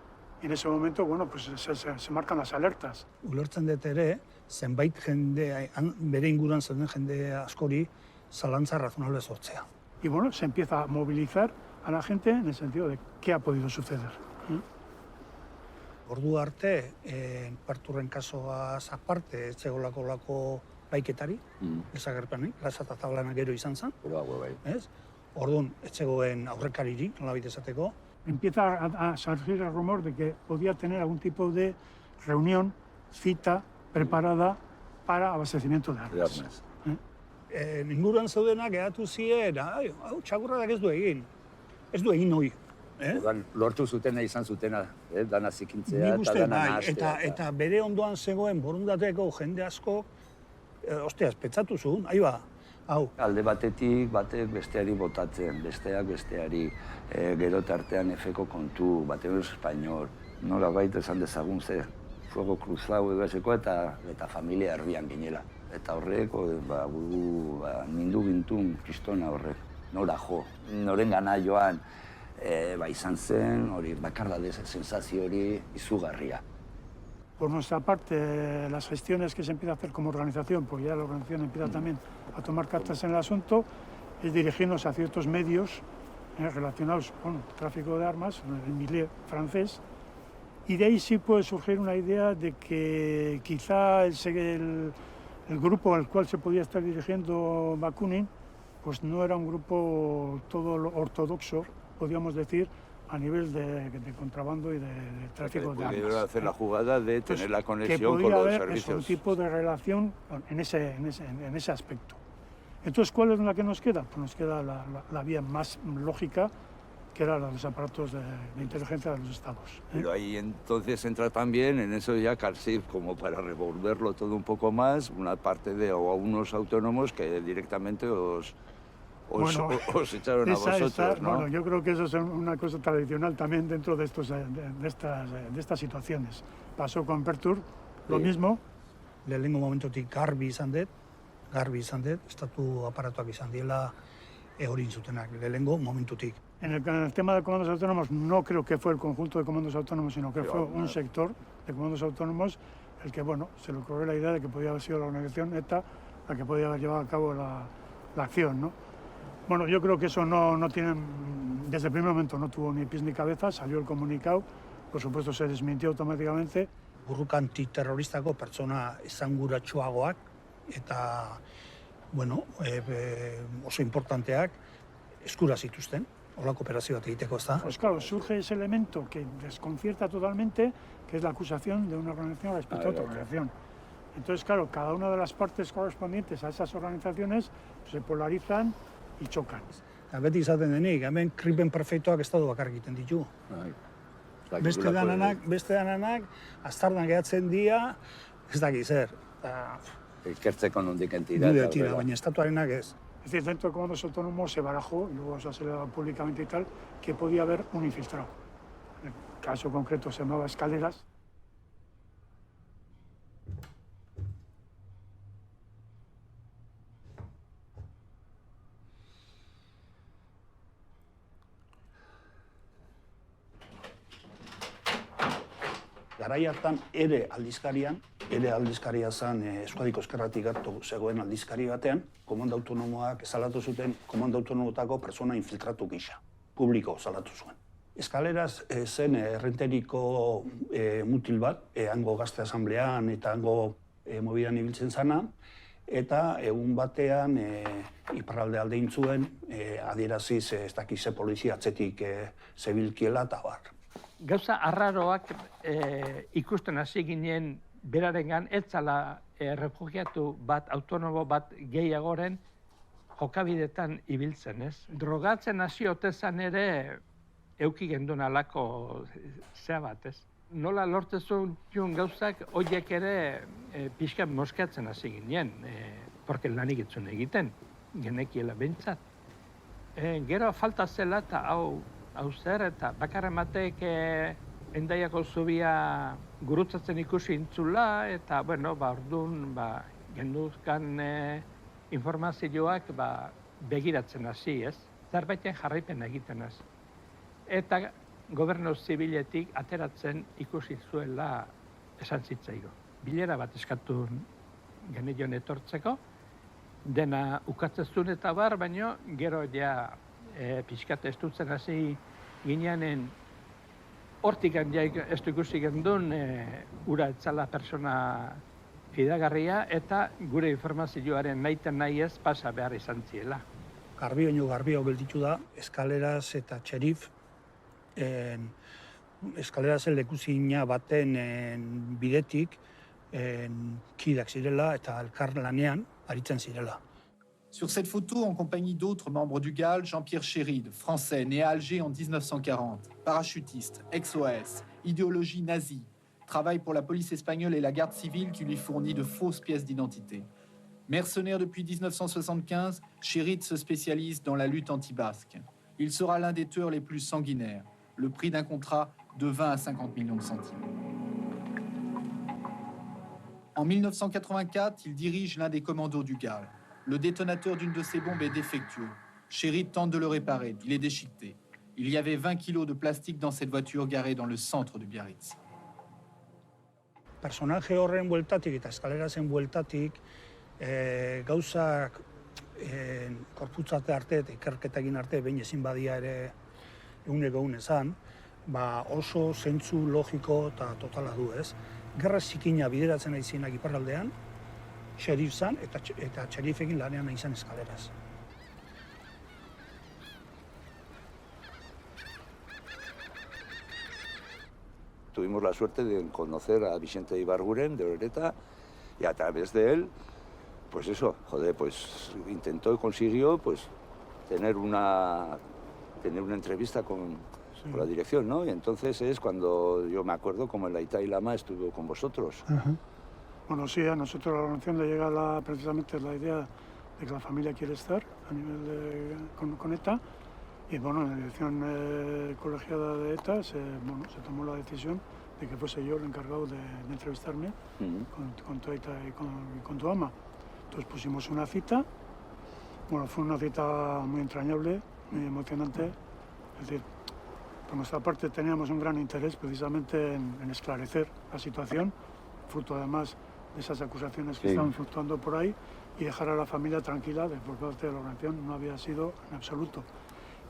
S16: y en ese momento, bueno, pues se marcan las alertas.
S18: Ulertzen dut ere, zenbait jende, bere inguruan zeuden jende askori zalantza razonable sortzea.
S16: Y bueno, se empieza a movilizar a la gente en el sentido de qué ha podido suceder.
S18: Ordu arte, Parturren kasoaz aparte, ez zegolako lako baiketari, desagerpenik, Lasata Zabalana gero izan zen. Ez? Orduan, ez zegoen aurrekaririk, nolabait esateko.
S16: Empieza a surgir el rumor de que podía tener algún tipo de reunión, cita, preparada para abastecimiento de armas.
S18: Inguruan zeudenak geratu ziren, hau txakurradak ez du egin hori.
S2: Lortu zutena izan zutena, dana zikintzea eta dana nahastea.
S18: Eta bere ondoan zegoen borondateko jende asko, osteaz, pentsatu zuen, Hau.
S5: Alde batetik, batek besteari botatzen, besteak besteari, gero tartean efeko kontu, bateo espainol, nola baita esan dezagun ze, fuego cruzau edo eseko eta familia erbian ginela. Eta horrek, gu mindu gintun kristona horrek, nora jo, noren gana joan, izan zen, hori bakardade sensazio hori izugarria.
S16: Por nuestra parte, las gestiones que se empieza a hacer como organización, porque ya la organización empieza también a tomar cartas en el asunto, es dirigirnos a ciertos medios relacionados con el tráfico de armas, el milieu francés, y de ahí sí puede surgir una idea de que quizá el grupo al cual se podía estar dirigiendo Bakunin, pues no era un grupo todo ortodoxo, podríamos decir, a nivel de contrabando y de tráfico de armas.
S1: Podría hacer la jugada de tener la conexión
S16: que
S1: con los
S16: haber
S1: servicios.
S16: Un tipo de relación en ese aspecto. Entonces, ¿cuál es la que nos queda? Pues nos queda la vía más lógica, que era la de los aparatos de inteligencia de los estados.
S1: Pero ahí entonces entra también en eso ya Karsif, como para revolverlo todo un poco más, una parte de o a unos autónomos que directamente os echaron a vosotros, ¿no?
S16: Bueno, yo creo que eso es una cosa tradicional también dentro de estas situaciones. Pasó con Pertur, lo mismo.
S18: Lehenengo momentotik garbi izan dut, estatu aparatuak izan diela hori zutenak, lehenengo momentutik.
S16: En el tema de comandos autónomos no creo que fue el conjunto de comandos autónomos, sino que fue un sector de comandos autónomos el que, se le ocurrió la idea de que podía haber sido la organización ETA la que podía haber llevado a cabo la acción, ¿no? Bueno, yo creo que eso no tiene, desde el primer momento no tuvo ni pies ni cabeza, salió el comunicado, por supuesto se desmintió automáticamente.
S18: Burruka antiterroristako pertsona esanguratsuagoak eta, oso importanteak eskura zituzten, holako operazio bat egiteko, ezta?
S16: Pues claro, surge ese elemento que desconcierta totalmente, que es la acusación de una organización respecto a otra organización. Entonces, claro, cada una de las partes correspondientes a esas organizaciones se polarizan y chocan.
S18: Beti izaten denik, hemen krimen perfektuak estatu bakar egiten ditu. Beste dananak, aztardan gehatzen dira, ez daki zer.
S5: Ikertzeko nondik entira.
S18: Baina estatuarenak ez.
S16: Es decir, dentro de comandos autónomos se barajó, y luego se ha acelerado públicamente y tal, que podía haber un infiltrado. En el caso concreto se llamaba Escaleras.
S18: Garai hartan ere aldizkaria zen Euskadiko Ezkerratik hartu zegoen aldizkari batean, komando autonomoak salatu zuten komando autonomotako persona infiltratu gisa, publiko salatu zuen. Eskaleraz zen errenteriko mutil bat, hango gazte asamblean eta hango mobidan ibiltzen zana, eta egun batean iparralde aldein zuen adieraziz ez dakize polizia atzetik zebilkiela eta bar.
S19: Gauza arraroak ikusten hasi ginen berarengan ez zala refugiatu bat, autonomo bat gehiagoren jokabidetan ibiltzen, ez? Drogatzen hasi otezan ere euki gendun alako zea bat, ez? Nola lortezun gauzak horiek ere pixka moskatzen hasi ginen, porque lanik etzun egiten, genekiela behintzat. Gero falta zela eta hau zer, eta bakarren batek Endaiako zubia gurutzatzen ikusi intzula, eta, orduan, genduzkan informazioak begiratzen hasi, ez? Zerbaiten jarraipen egiten hasi. Eta gobernu zibiletik ateratzen ikusi zuela esan zitzaigo. Bilera bat eskatu genion etortzeko, dena ukatzezun eta bar, baino gero ja pixkat ez dutzen hasi gineanen hortik ez du ikusi gendun ura etzala persona fidagarria eta gure informazioaren nahiten nahi ez pasa behar izan ziela.
S18: Garbio gelditu da, Eskaleraz eta Txerif, Eskalerazen lekuzina baten bidetik kidak zirela eta elkar lanean aritzen zirela.
S14: Sur cette photo, en compagnie d'autres membres du GAL, Jean-Pierre Chéride, français, né à Alger en 1940, parachutiste, ex-OAS, idéologie nazie, travaille pour la police espagnole et la garde civile qui lui fournit de fausses pièces d'identité. Mercenaire depuis 1975, Chérif se spécialise dans la lutte anti-basque. Il sera l'un des tueurs les plus sanguinaires. Le prix d'un contrat de 20 à 50 millions de centimes. En 1984, il dirige l'un des commandos du GAL. Le détonateur d'une de ses bombes est défectueux. Chérif tente de le réparer. Il est déchiqueté. Il y avait 20 kilos de plastique dans cette voiture garée dans le centre de Biarritz.
S18: Personaje horren bueltatik eta eskalerazen bueltatik gauzak korputzate arte eta ikerketa egin arte behin ezin badia ere eguneko egun esan, oso zentzu logiko eta totala du, ez? Gerra zikina bideratzen aizinak iparraldean, xerif zan eta xerifekin lanean izan eskaleraz.
S1: Tuvimos la suerte de conocer a Vicente Ibarguren de Orereta y a través de él, pues eso, joder, pues intentó y consiguió pues tener una entrevista con la dirección, ¿no? Y entonces es cuando yo me acuerdo como el Dalai Lama estuvo con vosotros.
S16: Bueno, sí, a nosotros la organización le llega precisamente la idea de que la familia quiere estar a nivel con ETA. Y bueno, en la dirección colegiada de ETA se tomó la decisión de que fuese yo el encargado de entrevistarme con tu ETA y con tu ama. Entonces pusimos una cita. Bueno, fue una cita muy entrañable, muy emocionante. Es decir, por nuestra parte teníamos un gran interés precisamente en esclarecer la situación, fruto además de esas acusaciones que estaban fluctuando por ahí, y dejar a la familia tranquila de por parte de la organización no había sido en absoluto.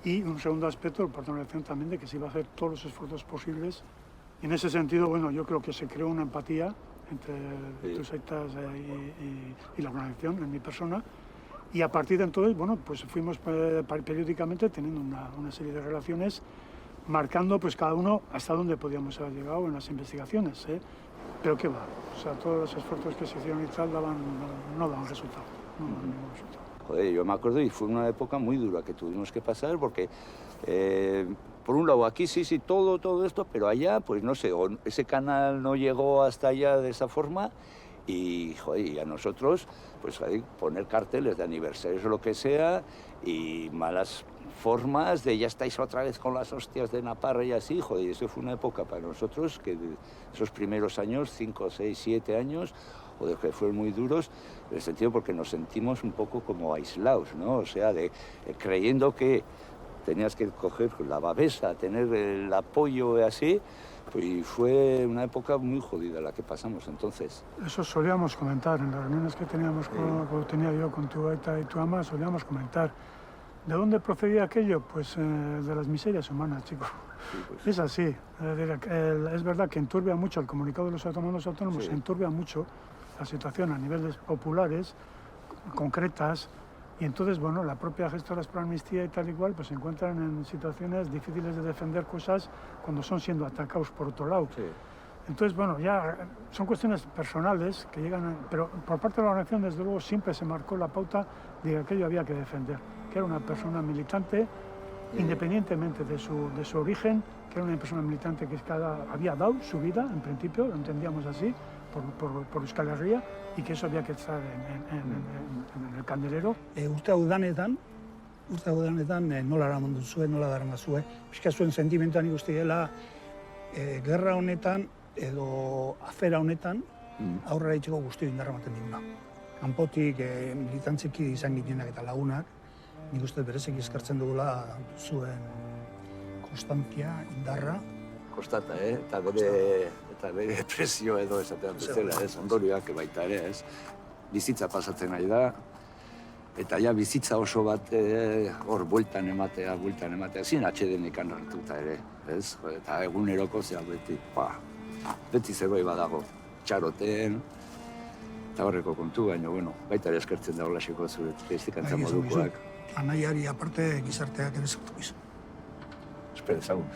S16: Y un segundo aspecto, por parte de la organización también, de que se iba a hacer todos los esfuerzos posibles. Y en ese sentido, bueno, yo creo que se creó una empatía entre tus sectas y la organización, en mi persona. Y a partir de entonces, bueno, pues fuimos periódicamente teniendo una serie de relaciones, marcando pues cada uno hasta dónde podíamos haber llegado en las investigaciones, ¿eh? Pero qué va, o sea, todos los esfuerzos que se hicieron y tal no daban resultado, no daban ningún resultado.
S1: Joder, yo me acuerdo y fue una época muy dura que tuvimos que pasar porque, por un lado, aquí sí, todo esto, pero allá, pues no sé, ese canal no llegó hasta allá de esa forma y, joder, y a nosotros, pues poner carteles de aniversarios o lo que sea y malas formas de ya estáis otra vez con las hostias de Naparra y así, joder, eso fue una época para nosotros que esos primeros años, 5, 6, 7 años, joder, que fueron muy duros, en el sentido porque nos sentimos un poco como aislados, ¿no? O sea, creyendo que tenías que coger la babesa, tener el apoyo y así, pues fue una época muy jodida la que pasamos entonces.
S16: Eso solíamos comentar en las reuniones que teníamos, tenía yo con tu ETA y tu ama, solíamos comentar. ¿De dónde procedía aquello? Pues de las miserias humanas, chicos. Sí, pues. Es así. Es verdad que enturbia mucho el comunicado de los comandos autónomos, enturbia mucho la situación a niveles populares, concretas, y entonces, bueno, la propia gestoras por amnistía y tal y cual, pues se encuentran en situaciones difíciles de defender cosas cuando son siendo atacados por otro lado. Sí. Entonces, bueno, ya son cuestiones personales que llegan, pero por parte de la organización, desde luego, siempre se marcó la pauta de que aquello había que defender, que era una persona militante, independientemente de su origen, que era una persona militante que había dado su vida, en principio, lo entendíamos así, por Euskal Herria, y que eso había que estar en el candelero.
S18: Urte hau danetan nola eramandu zuen, nola daramazue, pixka zuen sentimentuan ikusti dela, gerra honetan edo afera honetan aurrera itxeko guztio indarra ematen diguna. Kanpotik militantziki izan ginenak eta lagunak, nik uste berezeki eskartzen dugula zuen konstantzia, indarra.
S1: Kostata, eta bere presio edo esatean bezala, ondorioak baita ere, ez? Bizitza pasatzen nahi da, eta ja bizitza oso bat hor bueltan ematea, zin atxedenik hartuta ere, ez? Eta eguneroko zea beti zerbait badago, txaroten, eta horreko kontu, baina, bueno, baita ere eskertzen dago laseko zure testikantza modukoak.
S18: Anaiari aparte gizarteak ere zautu izan.
S1: Espera ezagun.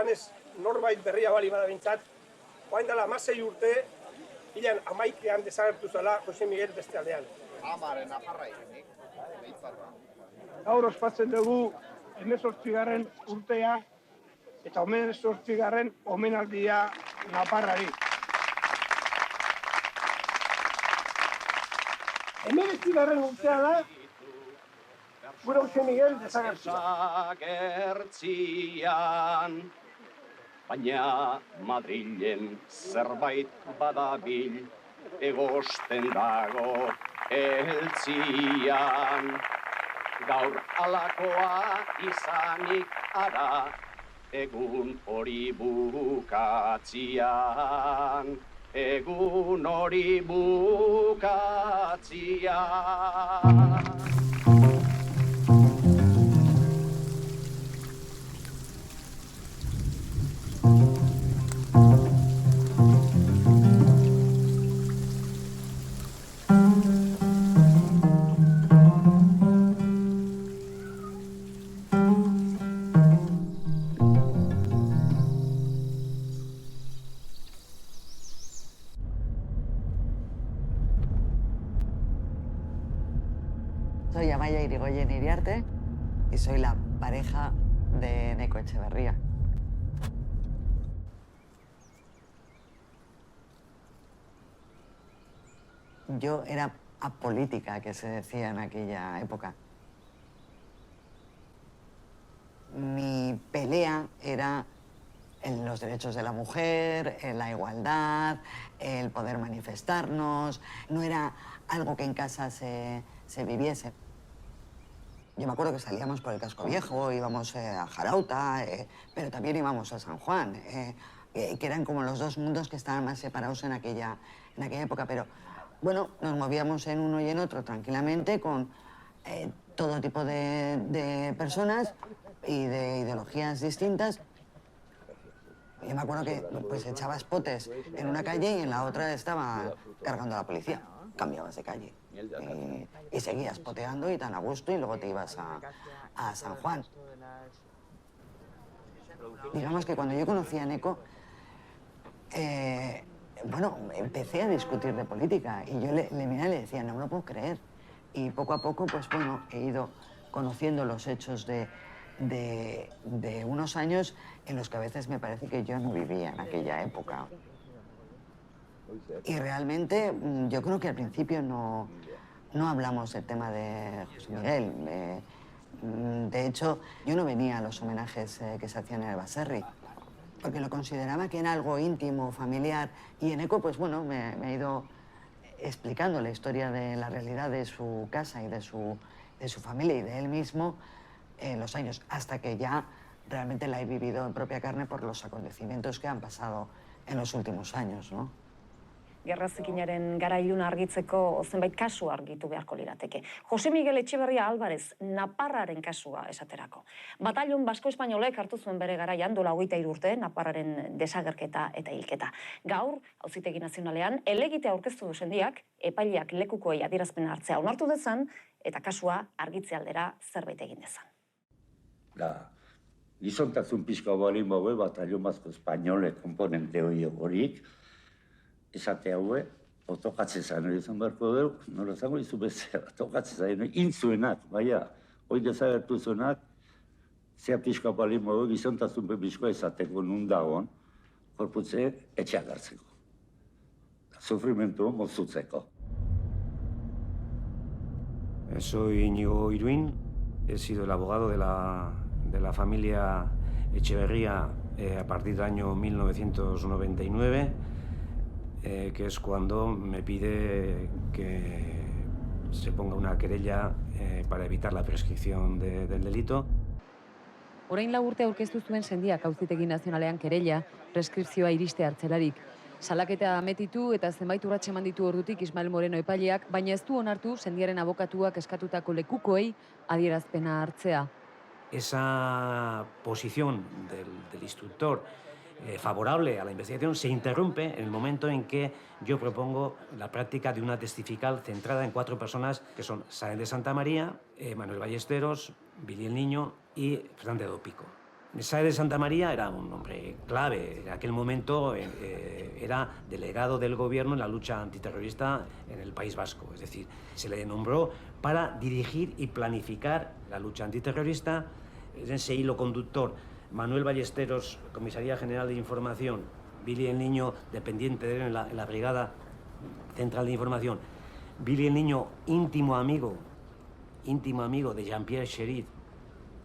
S3: esanez norbait berria bali bada bintzat, oain dela 16 urte, hilan 11ean desagertu zela Jose Miguel beste aldean.
S22: Amaren aparra irenik, behitzarra.
S3: Gaur ospatzen dugu 18. urtea eta 18. omenaldia Naparrari. 19. urtea da gure Jose Miguel
S23: desagertzian, baina Madrilen zerbait badabil, egosten dago eltzian. Gaur alakoa izanik ara, egun hori bukatzian. Egun hori bukatzian.
S24: Soy Amaia Irigoyen Iriarte y soy la pareja de Eneko Etxeberria. Yo era apolítica, que se decía en aquella época. Mi pelea era en los derechos de la mujer, en la igualdad, el poder manifestarnos. No era algo que en casa se viviese. Yo me acuerdo que salíamos por el Casco Viejo, íbamos a Jarauta, pero también íbamos a San Juan, que eran como los dos mundos que estaban más separados en aquella época. Pero bueno, nos movíamos en uno y en otro tranquilamente con todo tipo de personas y de ideologías distintas. Yo me acuerdo que pues echabas potes en una calle y en la otra estaba cargando a la policía. Cambiabas de calle y seguías poteando y tan a gusto y luego te ibas a San Juan. Digamos que cuando yo conocí a Eneko, bueno, empecé a discutir de política y yo le miraba y le decía, no me lo puedo creer. Y poco a poco, pues bueno, he ido conociendo los hechos de unos años en los que a veces me parece que yo no vivía en aquella época. Y realmente yo creo que al principio no hablamos del tema de José Miguel. De hecho, yo no venía a los homenajes que se hacían en el Baserri, porque lo consideraba que era algo íntimo, familiar. Y Eneko, pues bueno, me ha ido explicando la historia de la realidad de su casa y de su familia y de él mismo en los años, hasta que ya realmente la he vivido en propia carne por los acontecimientos que han pasado en los últimos años, ¿no?
S25: Gerra zikinaren gara iluna argitzeko zenbait kasu argitu beharko lirateke. Jose Miguel Etxeberria Álvarez, Naparraren kasua esaterako. Batallon basko-espainolek hartu zuen bere garaian dola 23 urte Naparraren desagerketa eta hilketa. Gaur, Auzitegi Nazionalean, helegitea aurkeztu du sendiak, epaileak lekukoei adierazpena hartzea onartu dezan, eta kasua argitze aldera zerbait egin dezan.
S5: Gizontasun pixka balin baue, batallon basko-espainolek komponente horik, esate haue, otokatzen zain hori izan beharko dugu, nola zango izu bezala, otokatzen zain hori, intzuenak, baina, hori dezagertu zuenak, zea pixka balin baue, gizontasun pixkoa izateko nundagoan, korputze etxeak hartzeko. Sufrimentu mozutzeko.
S26: Soy Íñigo Iruín, he sido el abogado de la familia Etxeberria a partir del año 1999, que es cuando me pide que se ponga una querella para evitar la prescripción del delito.
S13: Orain 4 urte aurkeztu zuen sendiak Auzitegi Nazionalean querella, preskripzioa iriste hartzelarik. Salaketa ametitu eta zenbait urrats eman ditu ordutik Ismael Moreno epaileak, baina ez du onartu sendiaren abokatuak eskatutako lekukoei adierazpena hartzea.
S26: Esa posición del instructor favorable a la investigación se interrumpe en el momento en que yo propongo la práctica de una testifical centrada en 4 personas que son Sáenz de Santa María, Manuel Ballesteros, Billy el Niño y Fernández do Pico. Sáenz de Santamaría era un hombre clave. En aquel momento era delegado del gobierno en la lucha antiterrorista en el País Vasco. Es decir, se le nombró para dirigir y planificar la lucha antiterrorista. En ese hilo conductor, Manuel Ballesteros, Comisaría General de Información, Billy el Niño, dependiente de él en la Brigada Central de Información. Billy el Niño, íntimo amigo de Jean-Pierre Cherit.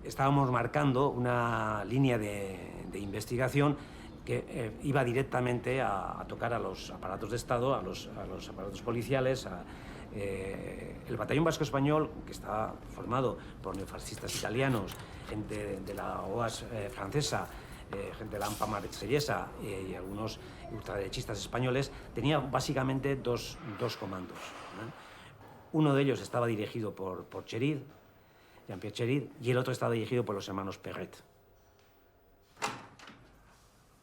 S26: Estábamos marcando una línea de investigación que iba directamente a tocar a los aparatos de Estado, a los aparatos policiales. El Batallón Vasco Español, que está formado por neofascistas italianos, gente de la OAS francesa, gente de la AMPA marsellesa y algunos ultraderechistas españoles, tenía básicamente dos comandos. Uno de ellos estaba dirigido por Cherit, Jean-Pierre Cherit, y el otro estaba dirigido por los hermanos Perret.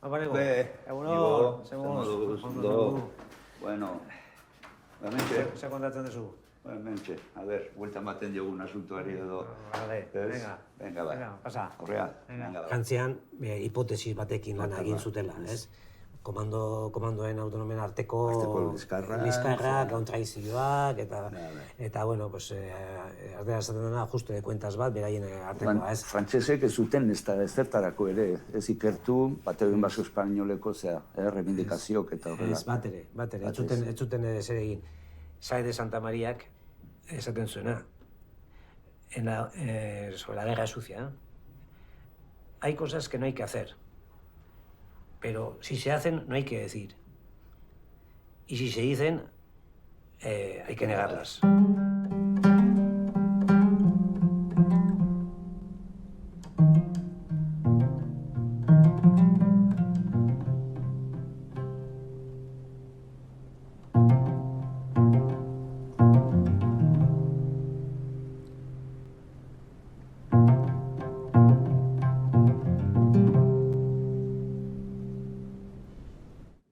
S1: Bueno,
S26: se kontatzen duzu.
S1: Hementxe, a ber, buelta ematen diogu un asuntoari edo.
S26: Vale,
S1: venga, bai.
S26: Pasa.
S1: Aurrea, venga, bai.
S26: Frantzian, hipotesis batekin lan egin zutela, ez? Komandoen autonomen arteko liskarrak, kontraizioak, eta bueno, pues, ardera esaten dena, justo de cuentas bat, beraien artekoa, ez?
S1: Frantsesek ez zuten ezertarako ere, ez ikertu, Batallón Vasco Espainoleko reivindikazioak eta horrela.
S26: Ez, batere, ez zuten zer egin. Sáenz de Santamariak esaten zuena, sobre la guerra sucia, hay cosas que no hay que hacer. Pero si se hacen, no hay que decir. Y si se dicen, hay que negarlas.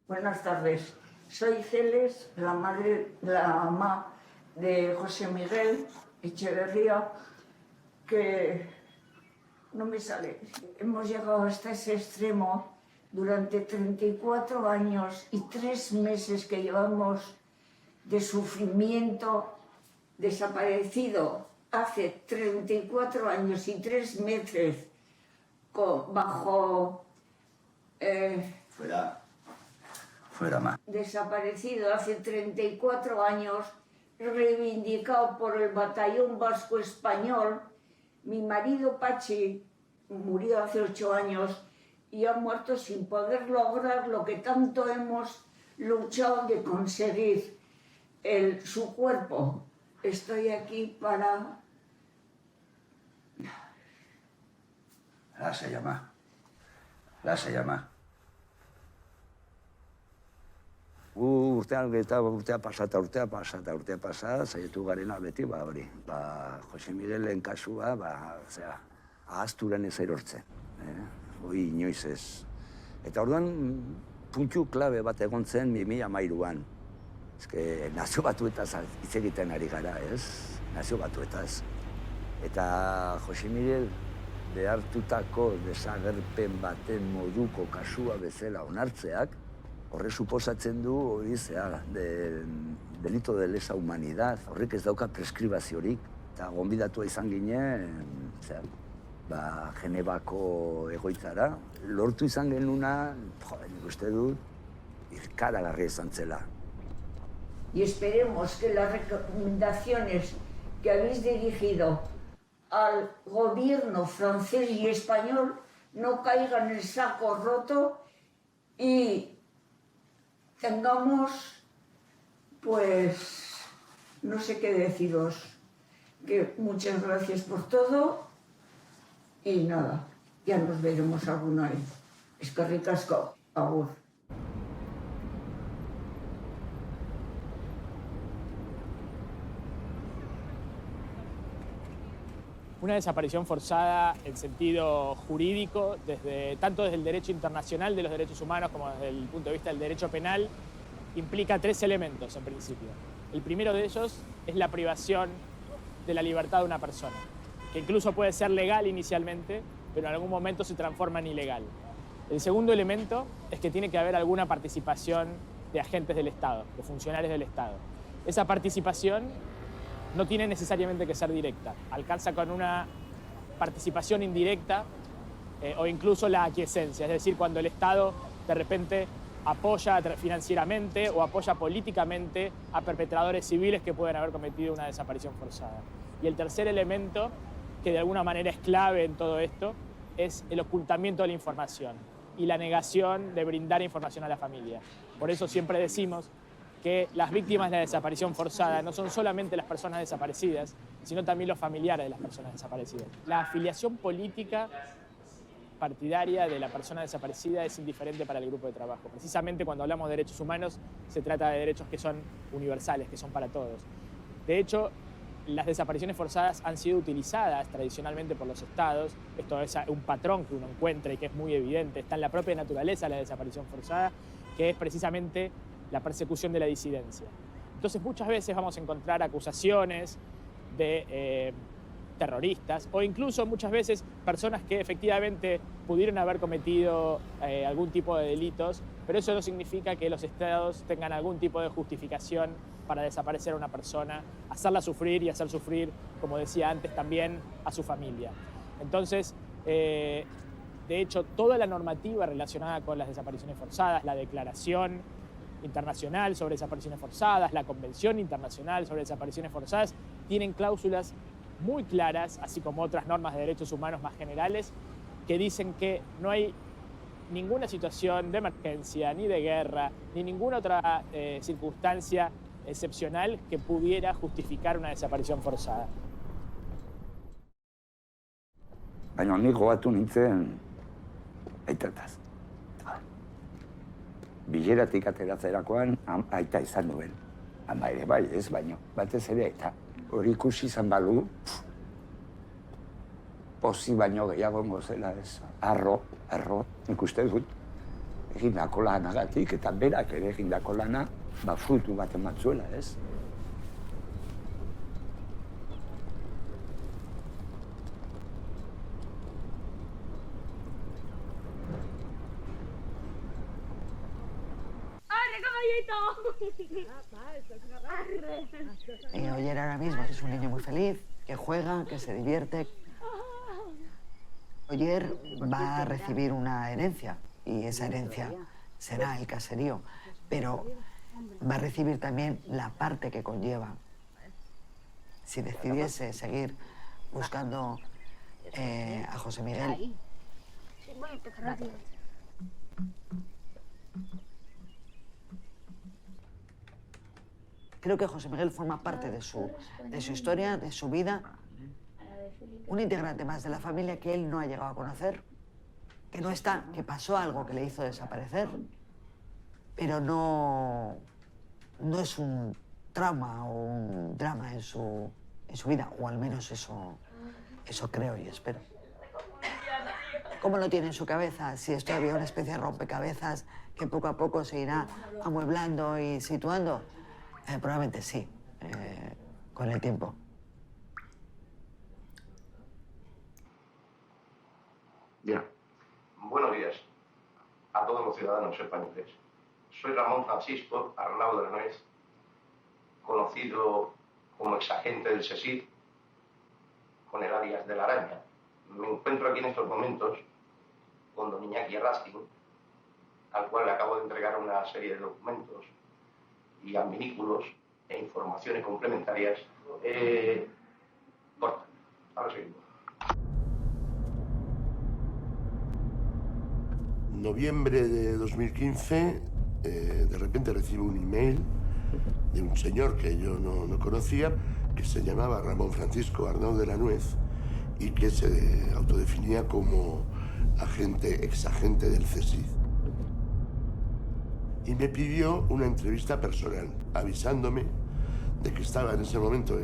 S4: Buenas tardes. Soy Celes, la mamá de José Miguel Echeverría, que no me sale. Hemos llegado hasta ese extremo durante 34 años y 3 meses que llevamos de sufrimiento, desaparecido hace 34 años y 3 meses bajo...
S1: Fuera más.
S4: Desaparecido hace 34 años, reivindicado por el Batallón Vasco Español. Mi marido Pachi murió hace 8 años y ha muerto sin poder lograr lo que tanto hemos luchado de conseguir, su cuerpo. Estoy aquí para...
S1: Lasa llama. Urtea pasata, saiatu garena beti, hori. Jose Miguelen kasua, ahazturen ez erortzen. Hoi inoiz ez. Eta orduan, puntu klabe bat egon zen 2013an. Nazio Batuetaz hitz egiten ari gara, ez? Nazio Batuetaz. Eta Jose Miguel behartutako desagerpen baten moduko kasua bezala onartzeak, horre suposatzen du, hori delito de lesa humanidad, horrek ez dauka preskribaziorik. Eta gonbidatua izan ginen, Genebako egoitzara, lortu izan genuna, nik uste dut, irkaragarria izan zela.
S4: Y esperemos que las recomendaciones que habéis dirigido al gobierno francés y español no caigan en el saco roto y tengamos, pues, no sé qué deciros, que muchas gracias por todo y nada, ya nos veremos alguna vez. Eskerrik asko, agur.
S7: Una desaparición forzada en sentido jurídico, tanto desde el derecho internacional de los derechos humanos como desde el punto de vista del derecho penal, implica 3 elementos en principio. El primero de ellos es la privación de la libertad de una persona, que incluso puede ser legal inicialmente, pero en algún momento se transforma en ilegal. El segundo elemento es que tiene que haber alguna participación de agentes del Estado, de funcionarios del Estado. Esa participación no tiene necesariamente que ser directa, alcanza con una participación indirecta o incluso la aquiescencia, es decir, cuando el Estado de repente apoya financieramente o apoya políticamente a perpetradores civiles que pueden haber cometido una desaparición forzada. Y el tercer elemento, que de alguna manera es clave en todo esto, es el ocultamiento de la información y la negación de brindar información a la familia. Por eso siempre decimos que las víctimas de la desaparición forzada no son solamente las personas desaparecidas, sino también los familiares de las personas desaparecidas. La afiliación política partidaria de la persona desaparecida es indiferente para el grupo de trabajo. Precisamente cuando hablamos de derechos humanos se trata de derechos que son universales, que son para todos. De hecho, las desapariciones forzadas han sido utilizadas tradicionalmente por los estados. Esto es un patrón que uno encuentra y que es muy evidente. Está en la propia naturaleza de la desaparición forzada, que es precisamente la persecución de la disidencia. Entonces muchas veces vamos a encontrar acusaciones de terroristas o incluso muchas veces personas que efectivamente pudieron haber cometido algún tipo de delitos, pero eso no significa que los estados tengan algún tipo de justificación para desaparecer a una persona, hacerla sufrir y hacer sufrir, como decía antes, también a su familia. Entonces, de hecho, toda la normativa relacionada con las desapariciones forzadas, la Declaración Internacional sobre Desapariciones Forzadas, la Convención Internacional sobre Desapariciones Forzadas, tienen cláusulas muy claras, así como otras normas de derechos humanos más generales, que dicen que no hay ninguna situación de emergencia, ni de guerra, ni ninguna otra circunstancia excepcional que pudiera justificar una desaparición forzada.
S5: Baina nik gogatu nintzen aitataz. Bileratik ateratzerakoan aita izan duen. Ama ere bai, ez baino, batez ere aita. Hori ikusi izan balu, pozi baino gehiago ongo zela ez. Arro, nik uste dut, egindako lanagatik eta berak ere egindako lana, frutu bat ematzuela, ez?
S24: Oyer ahora mismo es un niño muy feliz, que juega, que se divierte. Oyer va a recibir una herencia y esa herencia será el caserío, pero va a recibir también la parte que conlleva. Si decidiese seguir buscando a José Miguel, creo que José Miguel forma parte de su historia, de su vida, un integrante más de la familia que él no ha llegado a conocer, que no está, que pasó algo que le hizo desaparecer, pero no es un trauma o un drama en su vida, o al menos eso creo y espero. ¿Cómo lo tiene en su cabeza? Si es todavía una especie de rompecabezas que poco a poco se irá amueblando y situando, probablemente sí, con el tiempo.
S6: Bien. Buenos días a todos los ciudadanos españoles. Soy Ramón Francisco Arnau de la Nuez, conocido como exagente del SESID, con el alias de la Araña. Me encuentro aquí en estos momentos con don Iñaki Raskin, al cual le acabo de entregar una serie de documentos y adminículos e informaciones complementarias. Corta. Ahora seguimos.
S8: Noviembre de 2015, de repente recibo un email de un señor que yo no conocía, que se llamaba Ramón Francisco Arnau de la Nuez y que se autodefinía como exagente del CSID. Y me pidió una entrevista personal, avisándome de que estaba en ese momento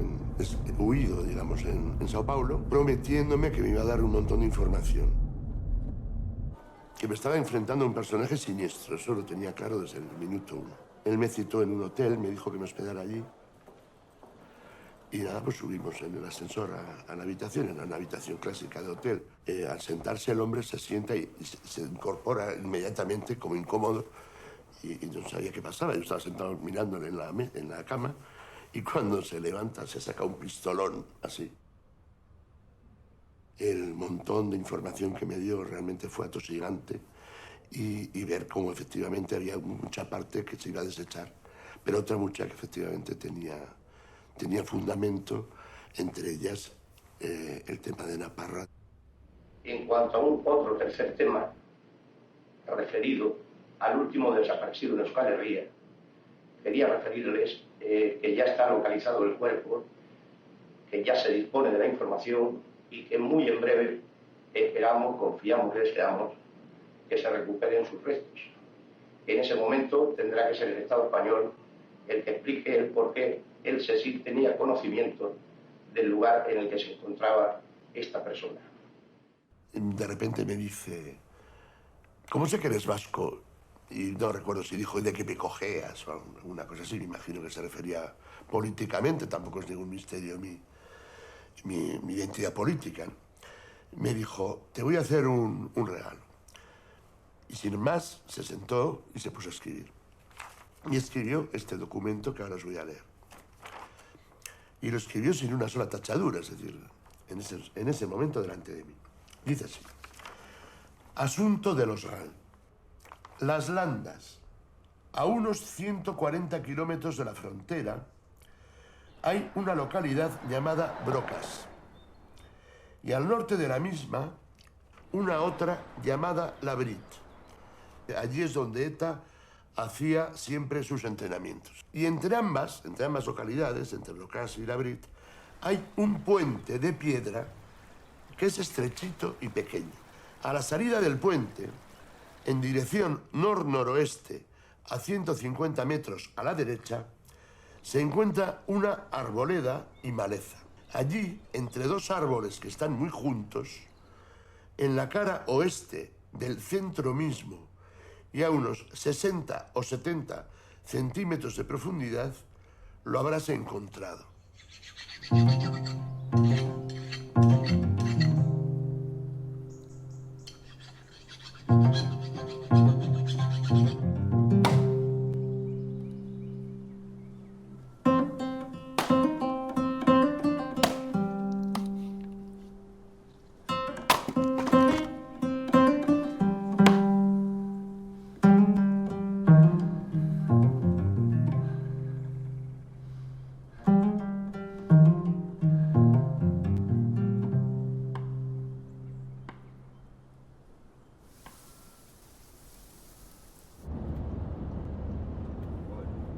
S8: huido, digamos, en Sao Paulo, prometiéndome que me iba a dar un montón de información. Que me estaba enfrentando a un personaje siniestro, eso lo tenía claro desde el minuto 1. Él me citó en un hotel, me dijo que me hospedara allí. Y nada, pues subimos en el ascensor a la habitación, era una habitación clásica de hotel. Al sentarse el hombre se sienta y se incorpora inmediatamente como incómodo y no sabía qué pasaba. Yo estaba sentado mirándole en la cama y cuando se levanta se saca un pistolón así. El montón de información que me dio realmente fue atosigante y ver cómo efectivamente había mucha parte que se iba a desechar, pero otra mucha que efectivamente tenía fundamento, entre ellas el tema de Naparra.
S6: En cuanto a un otro tercer tema, referido al último desaparecido en Euskal Herria, quería referirles que ya está localizado el cuerpo, que ya se dispone de la información y que muy en breve esperamos, confiamos y deseamos que se recuperen sus restos. En ese momento tendrá que ser el Estado español el que explique el por qué el CSIC tenía conocimiento del lugar en el que se encontraba esta persona.
S8: De repente me dice, ¿cómo sé que eres vasco? Y no recuerdo si dijo, ¿de qué me cojeas? O alguna cosa así, me imagino que se refería políticamente, tampoco es ningún misterio mi identidad política. Me dijo, te voy a hacer un regalo. Y sin más, se sentó y se puso a escribir. Y escribió este documento que ahora os voy a leer. Y lo escribió sin una sola tachadura, es decir, en ese momento delante de mí. Dice así. Asunto de los RAL. Las Landas. A unos 140 kilómetros de la frontera hay una localidad llamada Brocas. Y al norte de la misma, una otra llamada Labrit. Allí es donde ETA hacía siempre sus entrenamientos. Y entre ambas localidades, entre Brocas y Labrit, hay un puente de piedra que es estrechito y pequeño. A la salida del puente, en dirección nor-noroeste, a 150 metros a la derecha, se encuentra una arboleda y maleza. Allí, entre dos árboles que están muy juntos, en la cara oeste del centro mismo y a unos 60 o 70 centímetros de profundidad, lo habrás encontrado.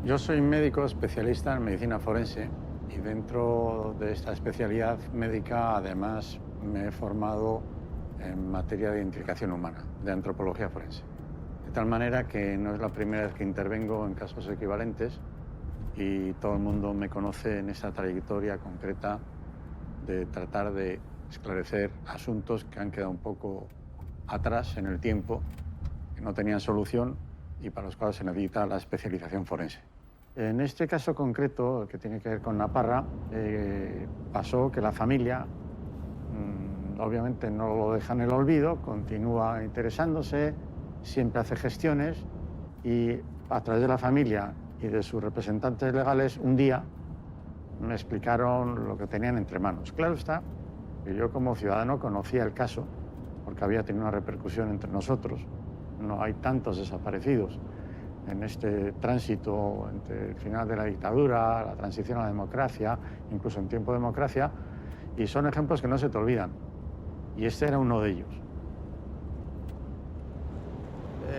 S9: Yo soy médico especialista en medicina forense y dentro de esta especialidad médica además me he formado en materia de identificación humana, de antropología forense. De tal manera que no es la primera vez que intervengo en casos equivalentes y todo el mundo me conoce en esa trayectoria concreta de tratar de esclarecer asuntos que han quedado un poco atrás en el tiempo, que no tenían solución y para los cuales se necesita la especialización forense. En este caso concreto, que tiene que ver con Naparra, pasó que la familia obviamente no lo deja en el olvido, continúa interesándose, siempre hace gestiones y a través de la familia y de sus representantes legales un día me explicaron lo que tenían entre manos. Claro está que yo como ciudadano conocía el caso porque había tenido una repercusión entre nosotros. No hay tantos desaparecidos en este tránsito entre el final de la dictadura, la transición a la democracia, incluso en tiempo de democracia, y son ejemplos que no se te olvidan. Y este era uno de ellos.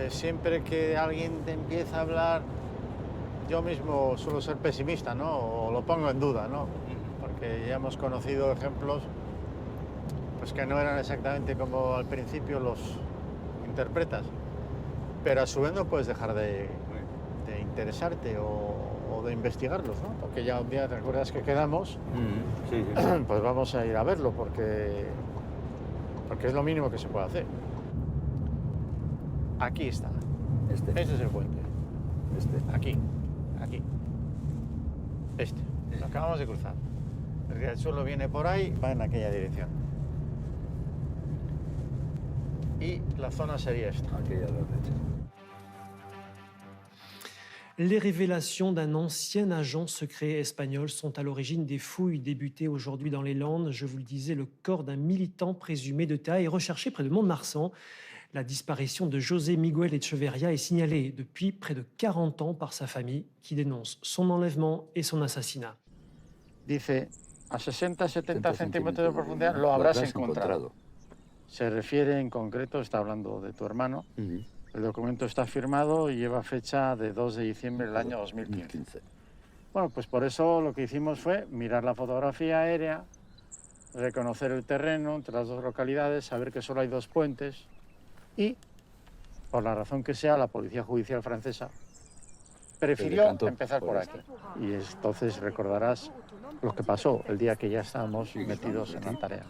S10: Siempre que alguien te empieza a hablar, yo mismo suelo ser pesimista, ¿no? O lo pongo en duda, ¿no? Porque ya hemos conocido ejemplos pues, que no eran exactamente como al principio los interpretas. Pero a su vez no puedes dejar de interesarte o de investigarlos, ¿no? Porque ya un día, ¿te acuerdas que quedamos? Sí. Pues vamos a ir a verlo porque es lo mínimo que se puede hacer. Aquí está. Este es el puente. Aquí. Lo acabamos de cruzar. El riachuelo viene por ahí, va en aquella dirección. Y la zona sería esta.
S2: Aquella derecha.
S11: Les révélations d'un ancien agent secret espagnol sont à l'origine des fouilles débutées aujourd'hui dans les Landes. Je vous le disais, le corps d'un militant présumé de d'ETA est recherché près de Mont-de-Marsan. La disparition de José Miguel Echeverría est signalée depuis près de 40 ans par sa famille, qui dénonce son enlèvement et son assassinat.
S10: Dice, a 60-70 centímetros de profundidad lo habrás encontrado. Se refiere en concreto, está hablando de tu hermano. El documento está firmado y lleva fecha de 2 de diciembre del año 2015. Bueno, pues por eso lo que hicimos fue mirar la fotografía aérea, reconocer el terreno entre las dos localidades, saber que solo hay 2 puentes y, por la razón que sea, la Policía Judicial francesa prefirió empezar por aquí. Y entonces recordarás lo que pasó el día que ya estábamos metidos en la tarea.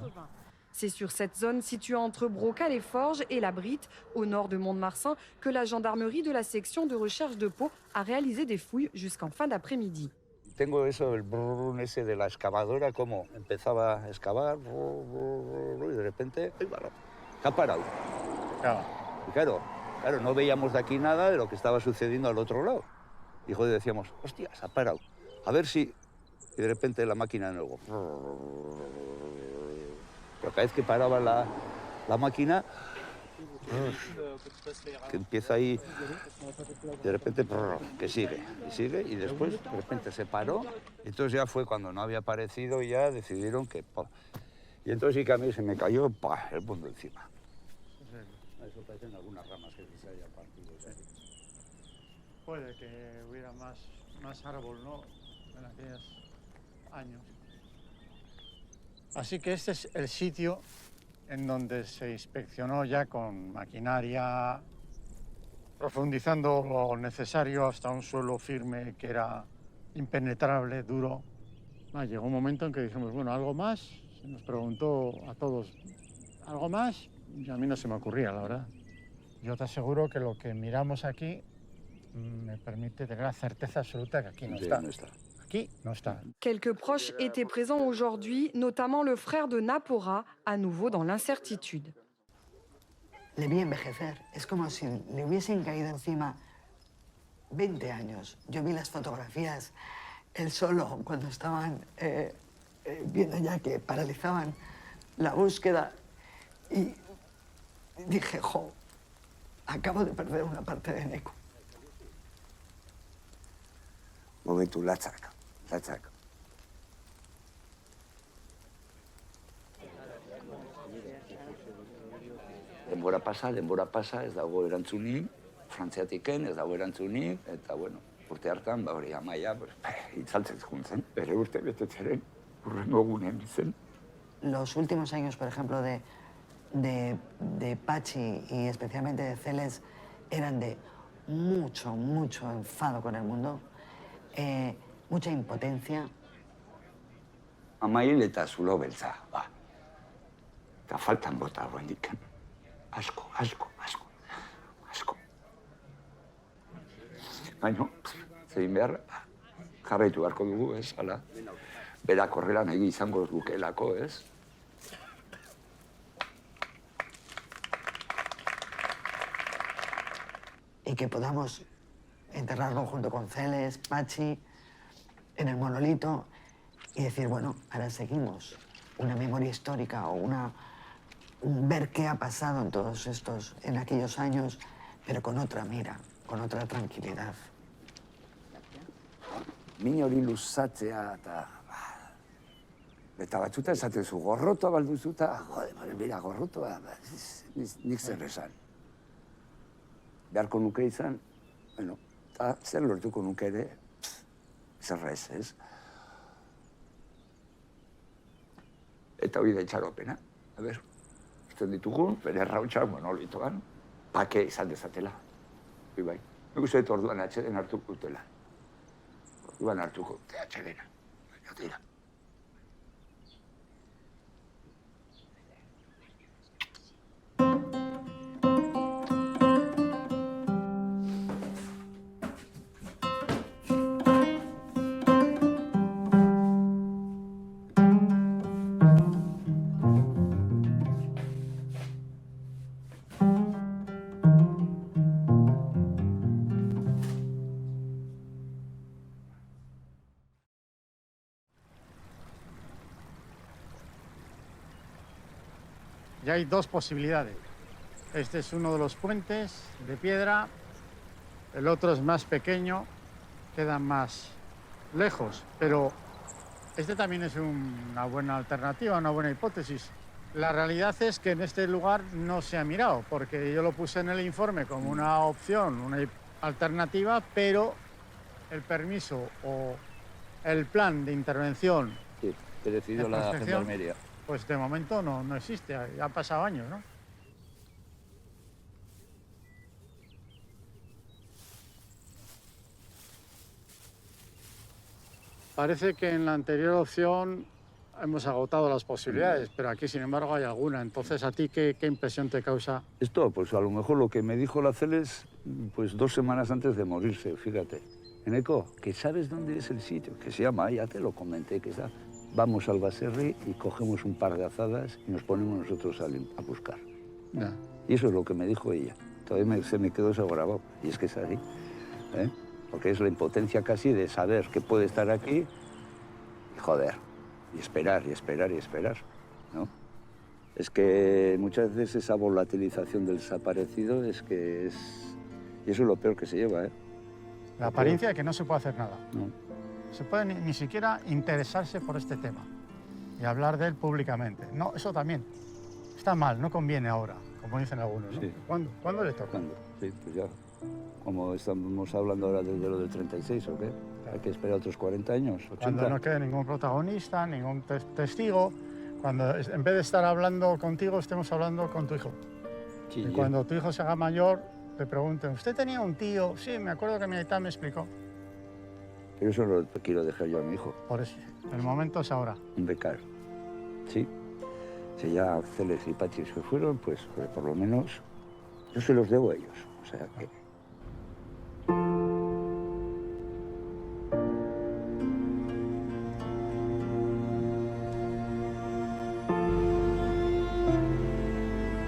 S12: C'est sur cette zone située entre Brocal-les-Forges et la Brite, au nord de Mont-de-Marsan, que la gendarmerie de la section de recherche de Pau a réalisé des fouilles jusqu'en fin d'après-midi.
S5: Tengo eso, el brrrr ese de la excavadora, como empezaba a excavar y de repente se ha parado. Y claro, no veíamos de aquí nada de lo que estaba sucediendo al otro lado. Y joder, decíamos, hostia, se ha parado. A ver si... Y de repente la máquina de nuevo. Pero cada vez que paraba la máquina, que empieza ahí, de repente que sigue, y después de repente se paró. Entonces ya fue cuando no había aparecido y ya decidieron que... Y entonces sí que a mí se me cayó el mundo encima. Eso parecen algunas ramas que se hayan partido.
S10: Puede que hubiera más árbol, ¿no?, en aquellos años. Así que este es el sitio en donde se inspeccionó ya con maquinaria, profundizando lo necesario hasta un suelo firme que era impenetrable, duro. Llegó un momento en que dijimos, bueno, ¿algo más? Se nos preguntó a todos, ¿algo más? Y a mí no se me ocurría, la verdad. Yo te aseguro que lo que miramos aquí me permite tener la certeza absoluta que aquí no está.
S12: Quelques proches étaient présents aujourd'hui, notamment le frère de Napora, à nouveau dans l'incertitude.
S24: Le vi envejecer, es como si le hubiesen caído encima 20 años. Yo vi las fotografías, él solo, cuando estaban viendo ya que paralizaban la búsqueda, y dije, jo, acabo de perder una parte de Neco.
S5: Momentu latzak. Denbora pasa, ez dago erantzunik, Frantziatiken ez dago erantzunik, eta, bueno, urte hartan, hori Amaia, itzaltzen juntzen, bere urte betetzeren, hurrengo egunean zen.
S24: Los últimos años, por ejemplo, de Pachi y especialmente de Celes, eran de mucho enfado con el mundo, mucha impotencia.
S5: Amail eta zulo beltza, Eta faltan bota oraindik. Asko. Baina, zein behar, jarraitu beharko dugu, ez, hala. Berak horrela nahi izango lukeelako, ez?
S24: Y que podamos enterrarlo junto con Celes, Pachi, en el monolito y decir, bueno, ahora seguimos una memoria histórica o un ver qué ha pasado en aquellos años, pero con otra mira, con otra tranquilidad.
S5: Min hori luzatzea eta batzuta esaten zu, gorrotoa balduzuta, jode, mira, gorrotoa, nik zer esan. Beharko nuke izan, bueno, eta zer lortuko nuke ere, zerrez, ez? Eta hori da itxaropena, ikusten ditugun, bere errautxak monolitoan, bake izan dezatela. Bai, nik uste dut orduan atxeden hartuko dutela. Orduan hartuko dute atxedena. Tira.
S10: Y hay dos posibilidades. Este es uno de los puentes de piedra, el otro es más pequeño, queda más lejos, pero este también es una buena alternativa, una buena hipótesis. La realidad es que en este lugar no se ha mirado, porque yo lo puse en el informe como una opción, una alternativa, pero el permiso o el plan de intervención
S1: sí, que decidió la Gendarmería.
S10: Pues de momento no existe, ya han pasado años, ¿no? Parece que en la anterior opción hemos agotado las posibilidades, pero aquí, sin embargo, hay alguna. Entonces, ¿a ti qué impresión te causa?
S1: Esto, pues a lo mejor lo que me dijo la Celes, pues 2 semanas antes de morirse, fíjate. Eneco, que sabes dónde es el sitio, que se llama, ya te lo comenté, que está. Vamos al Baserri y cogemos un par de azadas y nos ponemos nosotros a buscar.
S10: Ya.
S1: Y eso es lo que me dijo ella. Todavía se me quedó eso grabado. Y es que es así, ¿eh? Porque es la impotencia casi de saber que puede estar aquí y joder, y esperar, y esperar, y esperar, ¿no? Es que muchas veces esa volatilización del desaparecido es que es... Y eso es lo peor que se lleva, ¿eh?
S10: La apariencia de que no se puede hacer nada.
S1: No.
S10: Se puede ni siquiera interesarse por este tema y hablar de él públicamente. No, eso también está mal, no conviene ahora, como dicen algunos, ¿no?
S1: Sí.
S10: ¿Cuándo le toca?
S1: ¿Cuándo? Sí, pues ya. Como estamos hablando ahora desde lo del 36, ¿o qué? Hay que esperar otros 40 años, 80.
S10: Cuando no quede ningún protagonista, ningún testigo, cuando en vez de estar hablando contigo, estemos hablando con tu hijo.
S1: Sí,
S10: y cuando tu hijo se haga mayor, te pregunten, ¿usted tenía un tío? Sí, me acuerdo que mi aita me explicó.
S1: Pero eso lo quiero dejar yo a mi hijo.
S10: Por eso, el momento es ahora.
S1: Un becario. Sí. Si ya Celes y Pachi se fueron, pues por lo menos yo se los debo a ellos. O sea que...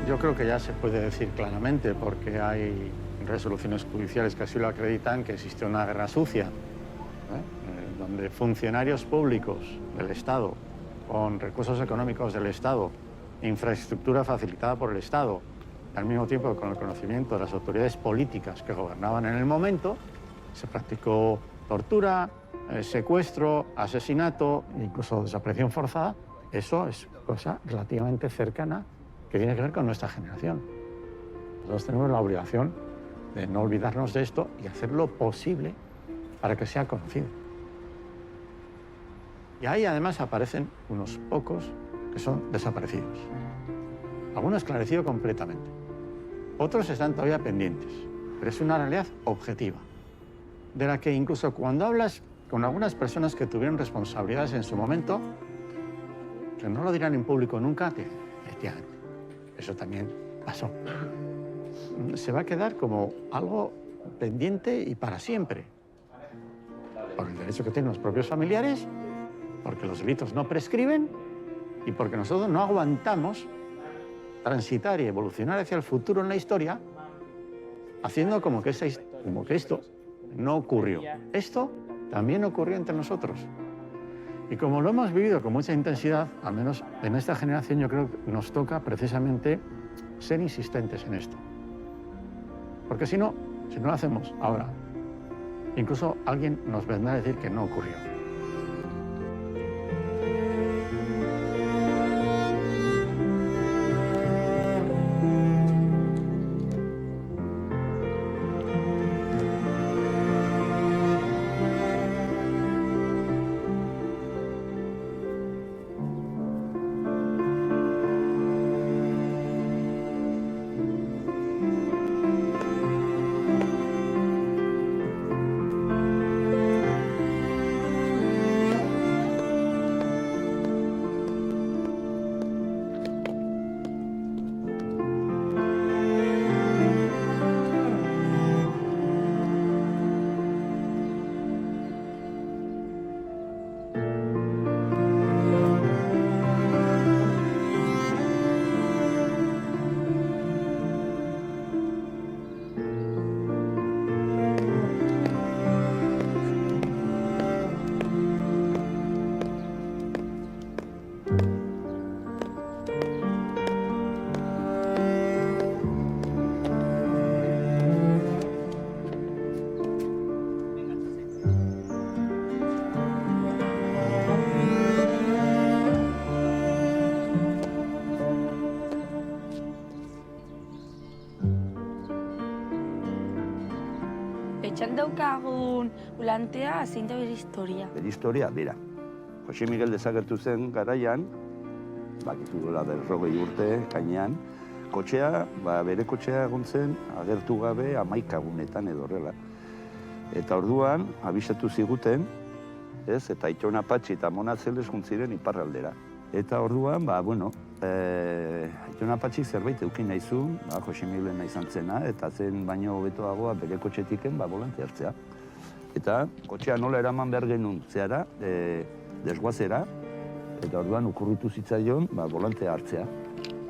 S10: Yo creo que ya se puede decir claramente, porque hay resoluciones judiciales que así lo acreditan, que existe una guerra sucia, donde funcionarios públicos del Estado, con recursos económicos del Estado, infraestructura facilitada por el Estado, al mismo tiempo con el conocimiento de las autoridades políticas que gobernaban en el momento, se practicó tortura, secuestro, asesinato, incluso desaparición forzada. Eso es cosa relativamente cercana que tiene que ver con nuestra generación. Nosotros tenemos la obligación de no olvidarnos de esto y hacer lo posible para que sea conocido. Y ahí además aparecen unos pocos que son desaparecidos. Algunos esclarecidos completamente. Otros están todavía pendientes. Pero es una realidad objetiva, de la que incluso cuando hablas con algunas personas que tuvieron responsabilidades en su momento, que no lo dirán en público nunca, te dicen, efectivamente, eso también pasó. Se va a quedar como algo pendiente y para siempre. Por el derecho que tienen los propios familiares, porque los delitos no prescriben y porque nosotros no aguantamos transitar y evolucionar hacia el futuro en la historia haciendo como que esto no ocurrió. Esto también ocurrió entre nosotros. Y como lo hemos vivido con mucha intensidad, al menos en esta generación, yo creo que nos toca precisamente ser insistentes en esto. Porque si no lo hacemos ahora, incluso alguien nos vendrá a decir que no ocurrió.
S14: daukagun volantea zein da bere historia?
S5: Bere historia, bera. Jose Miguel desagertu zen garaian, bakitu duela 40 urte, kainean, kotxea, bere kotxea egon zen agertu gabe 11 egunetan edo horrela. Eta orduan, abisatu ziguten, eta Itxon Apatxi eta Mona Zeles juntziren iparraldera. Eta orduan, Itxon Apatxi zerbait eukin nahi zuen, Jose Miguelena izan zena, eta zen baino hobetoagoa bere kotxetiken volante hartzea. Eta kotxea nola eraman behar genuen zehara, desguazera, eta orduan ukurritu zitzaion volantea hartzea.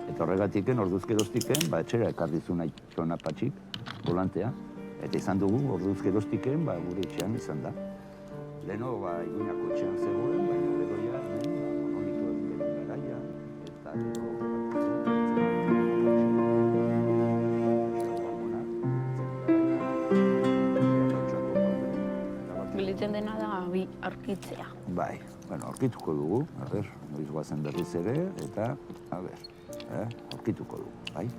S5: Eta horregatiken, orduzkeroztiken, etxera ekardizun Itxon Apatxik volantea. Eta izan dugu, orduzkeroztiken, gure etxean izan da. Leheno, Iruñako etxean zegoen, baina bedoia, monolito egiten garaia, eta
S14: Gelditzen dena da aurkitzea.
S5: Bai, aurkituko dugu, noiz goazen berriz ere, eta, aurkituko dugu, bai?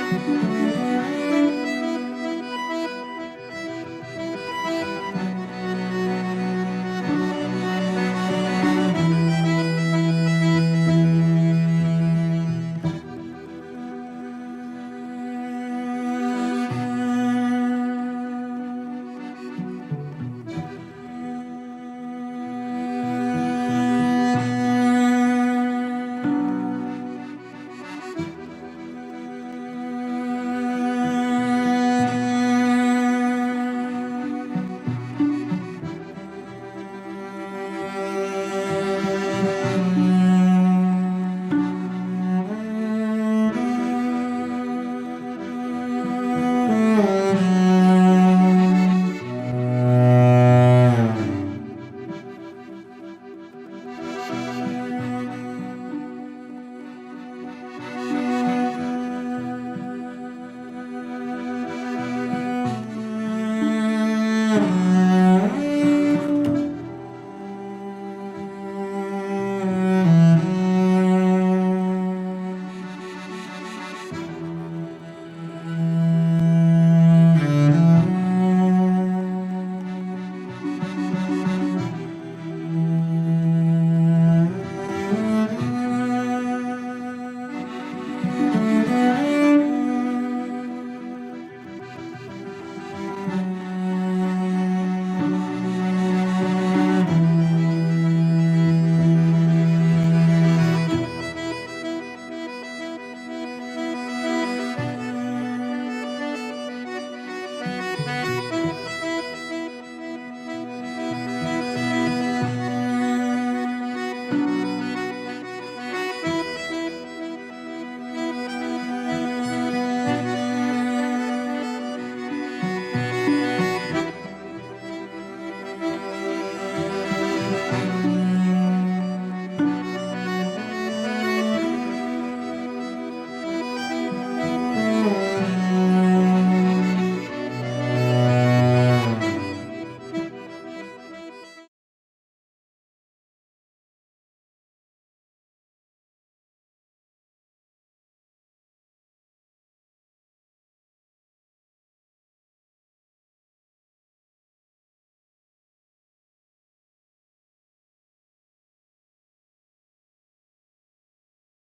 S15: Thank you.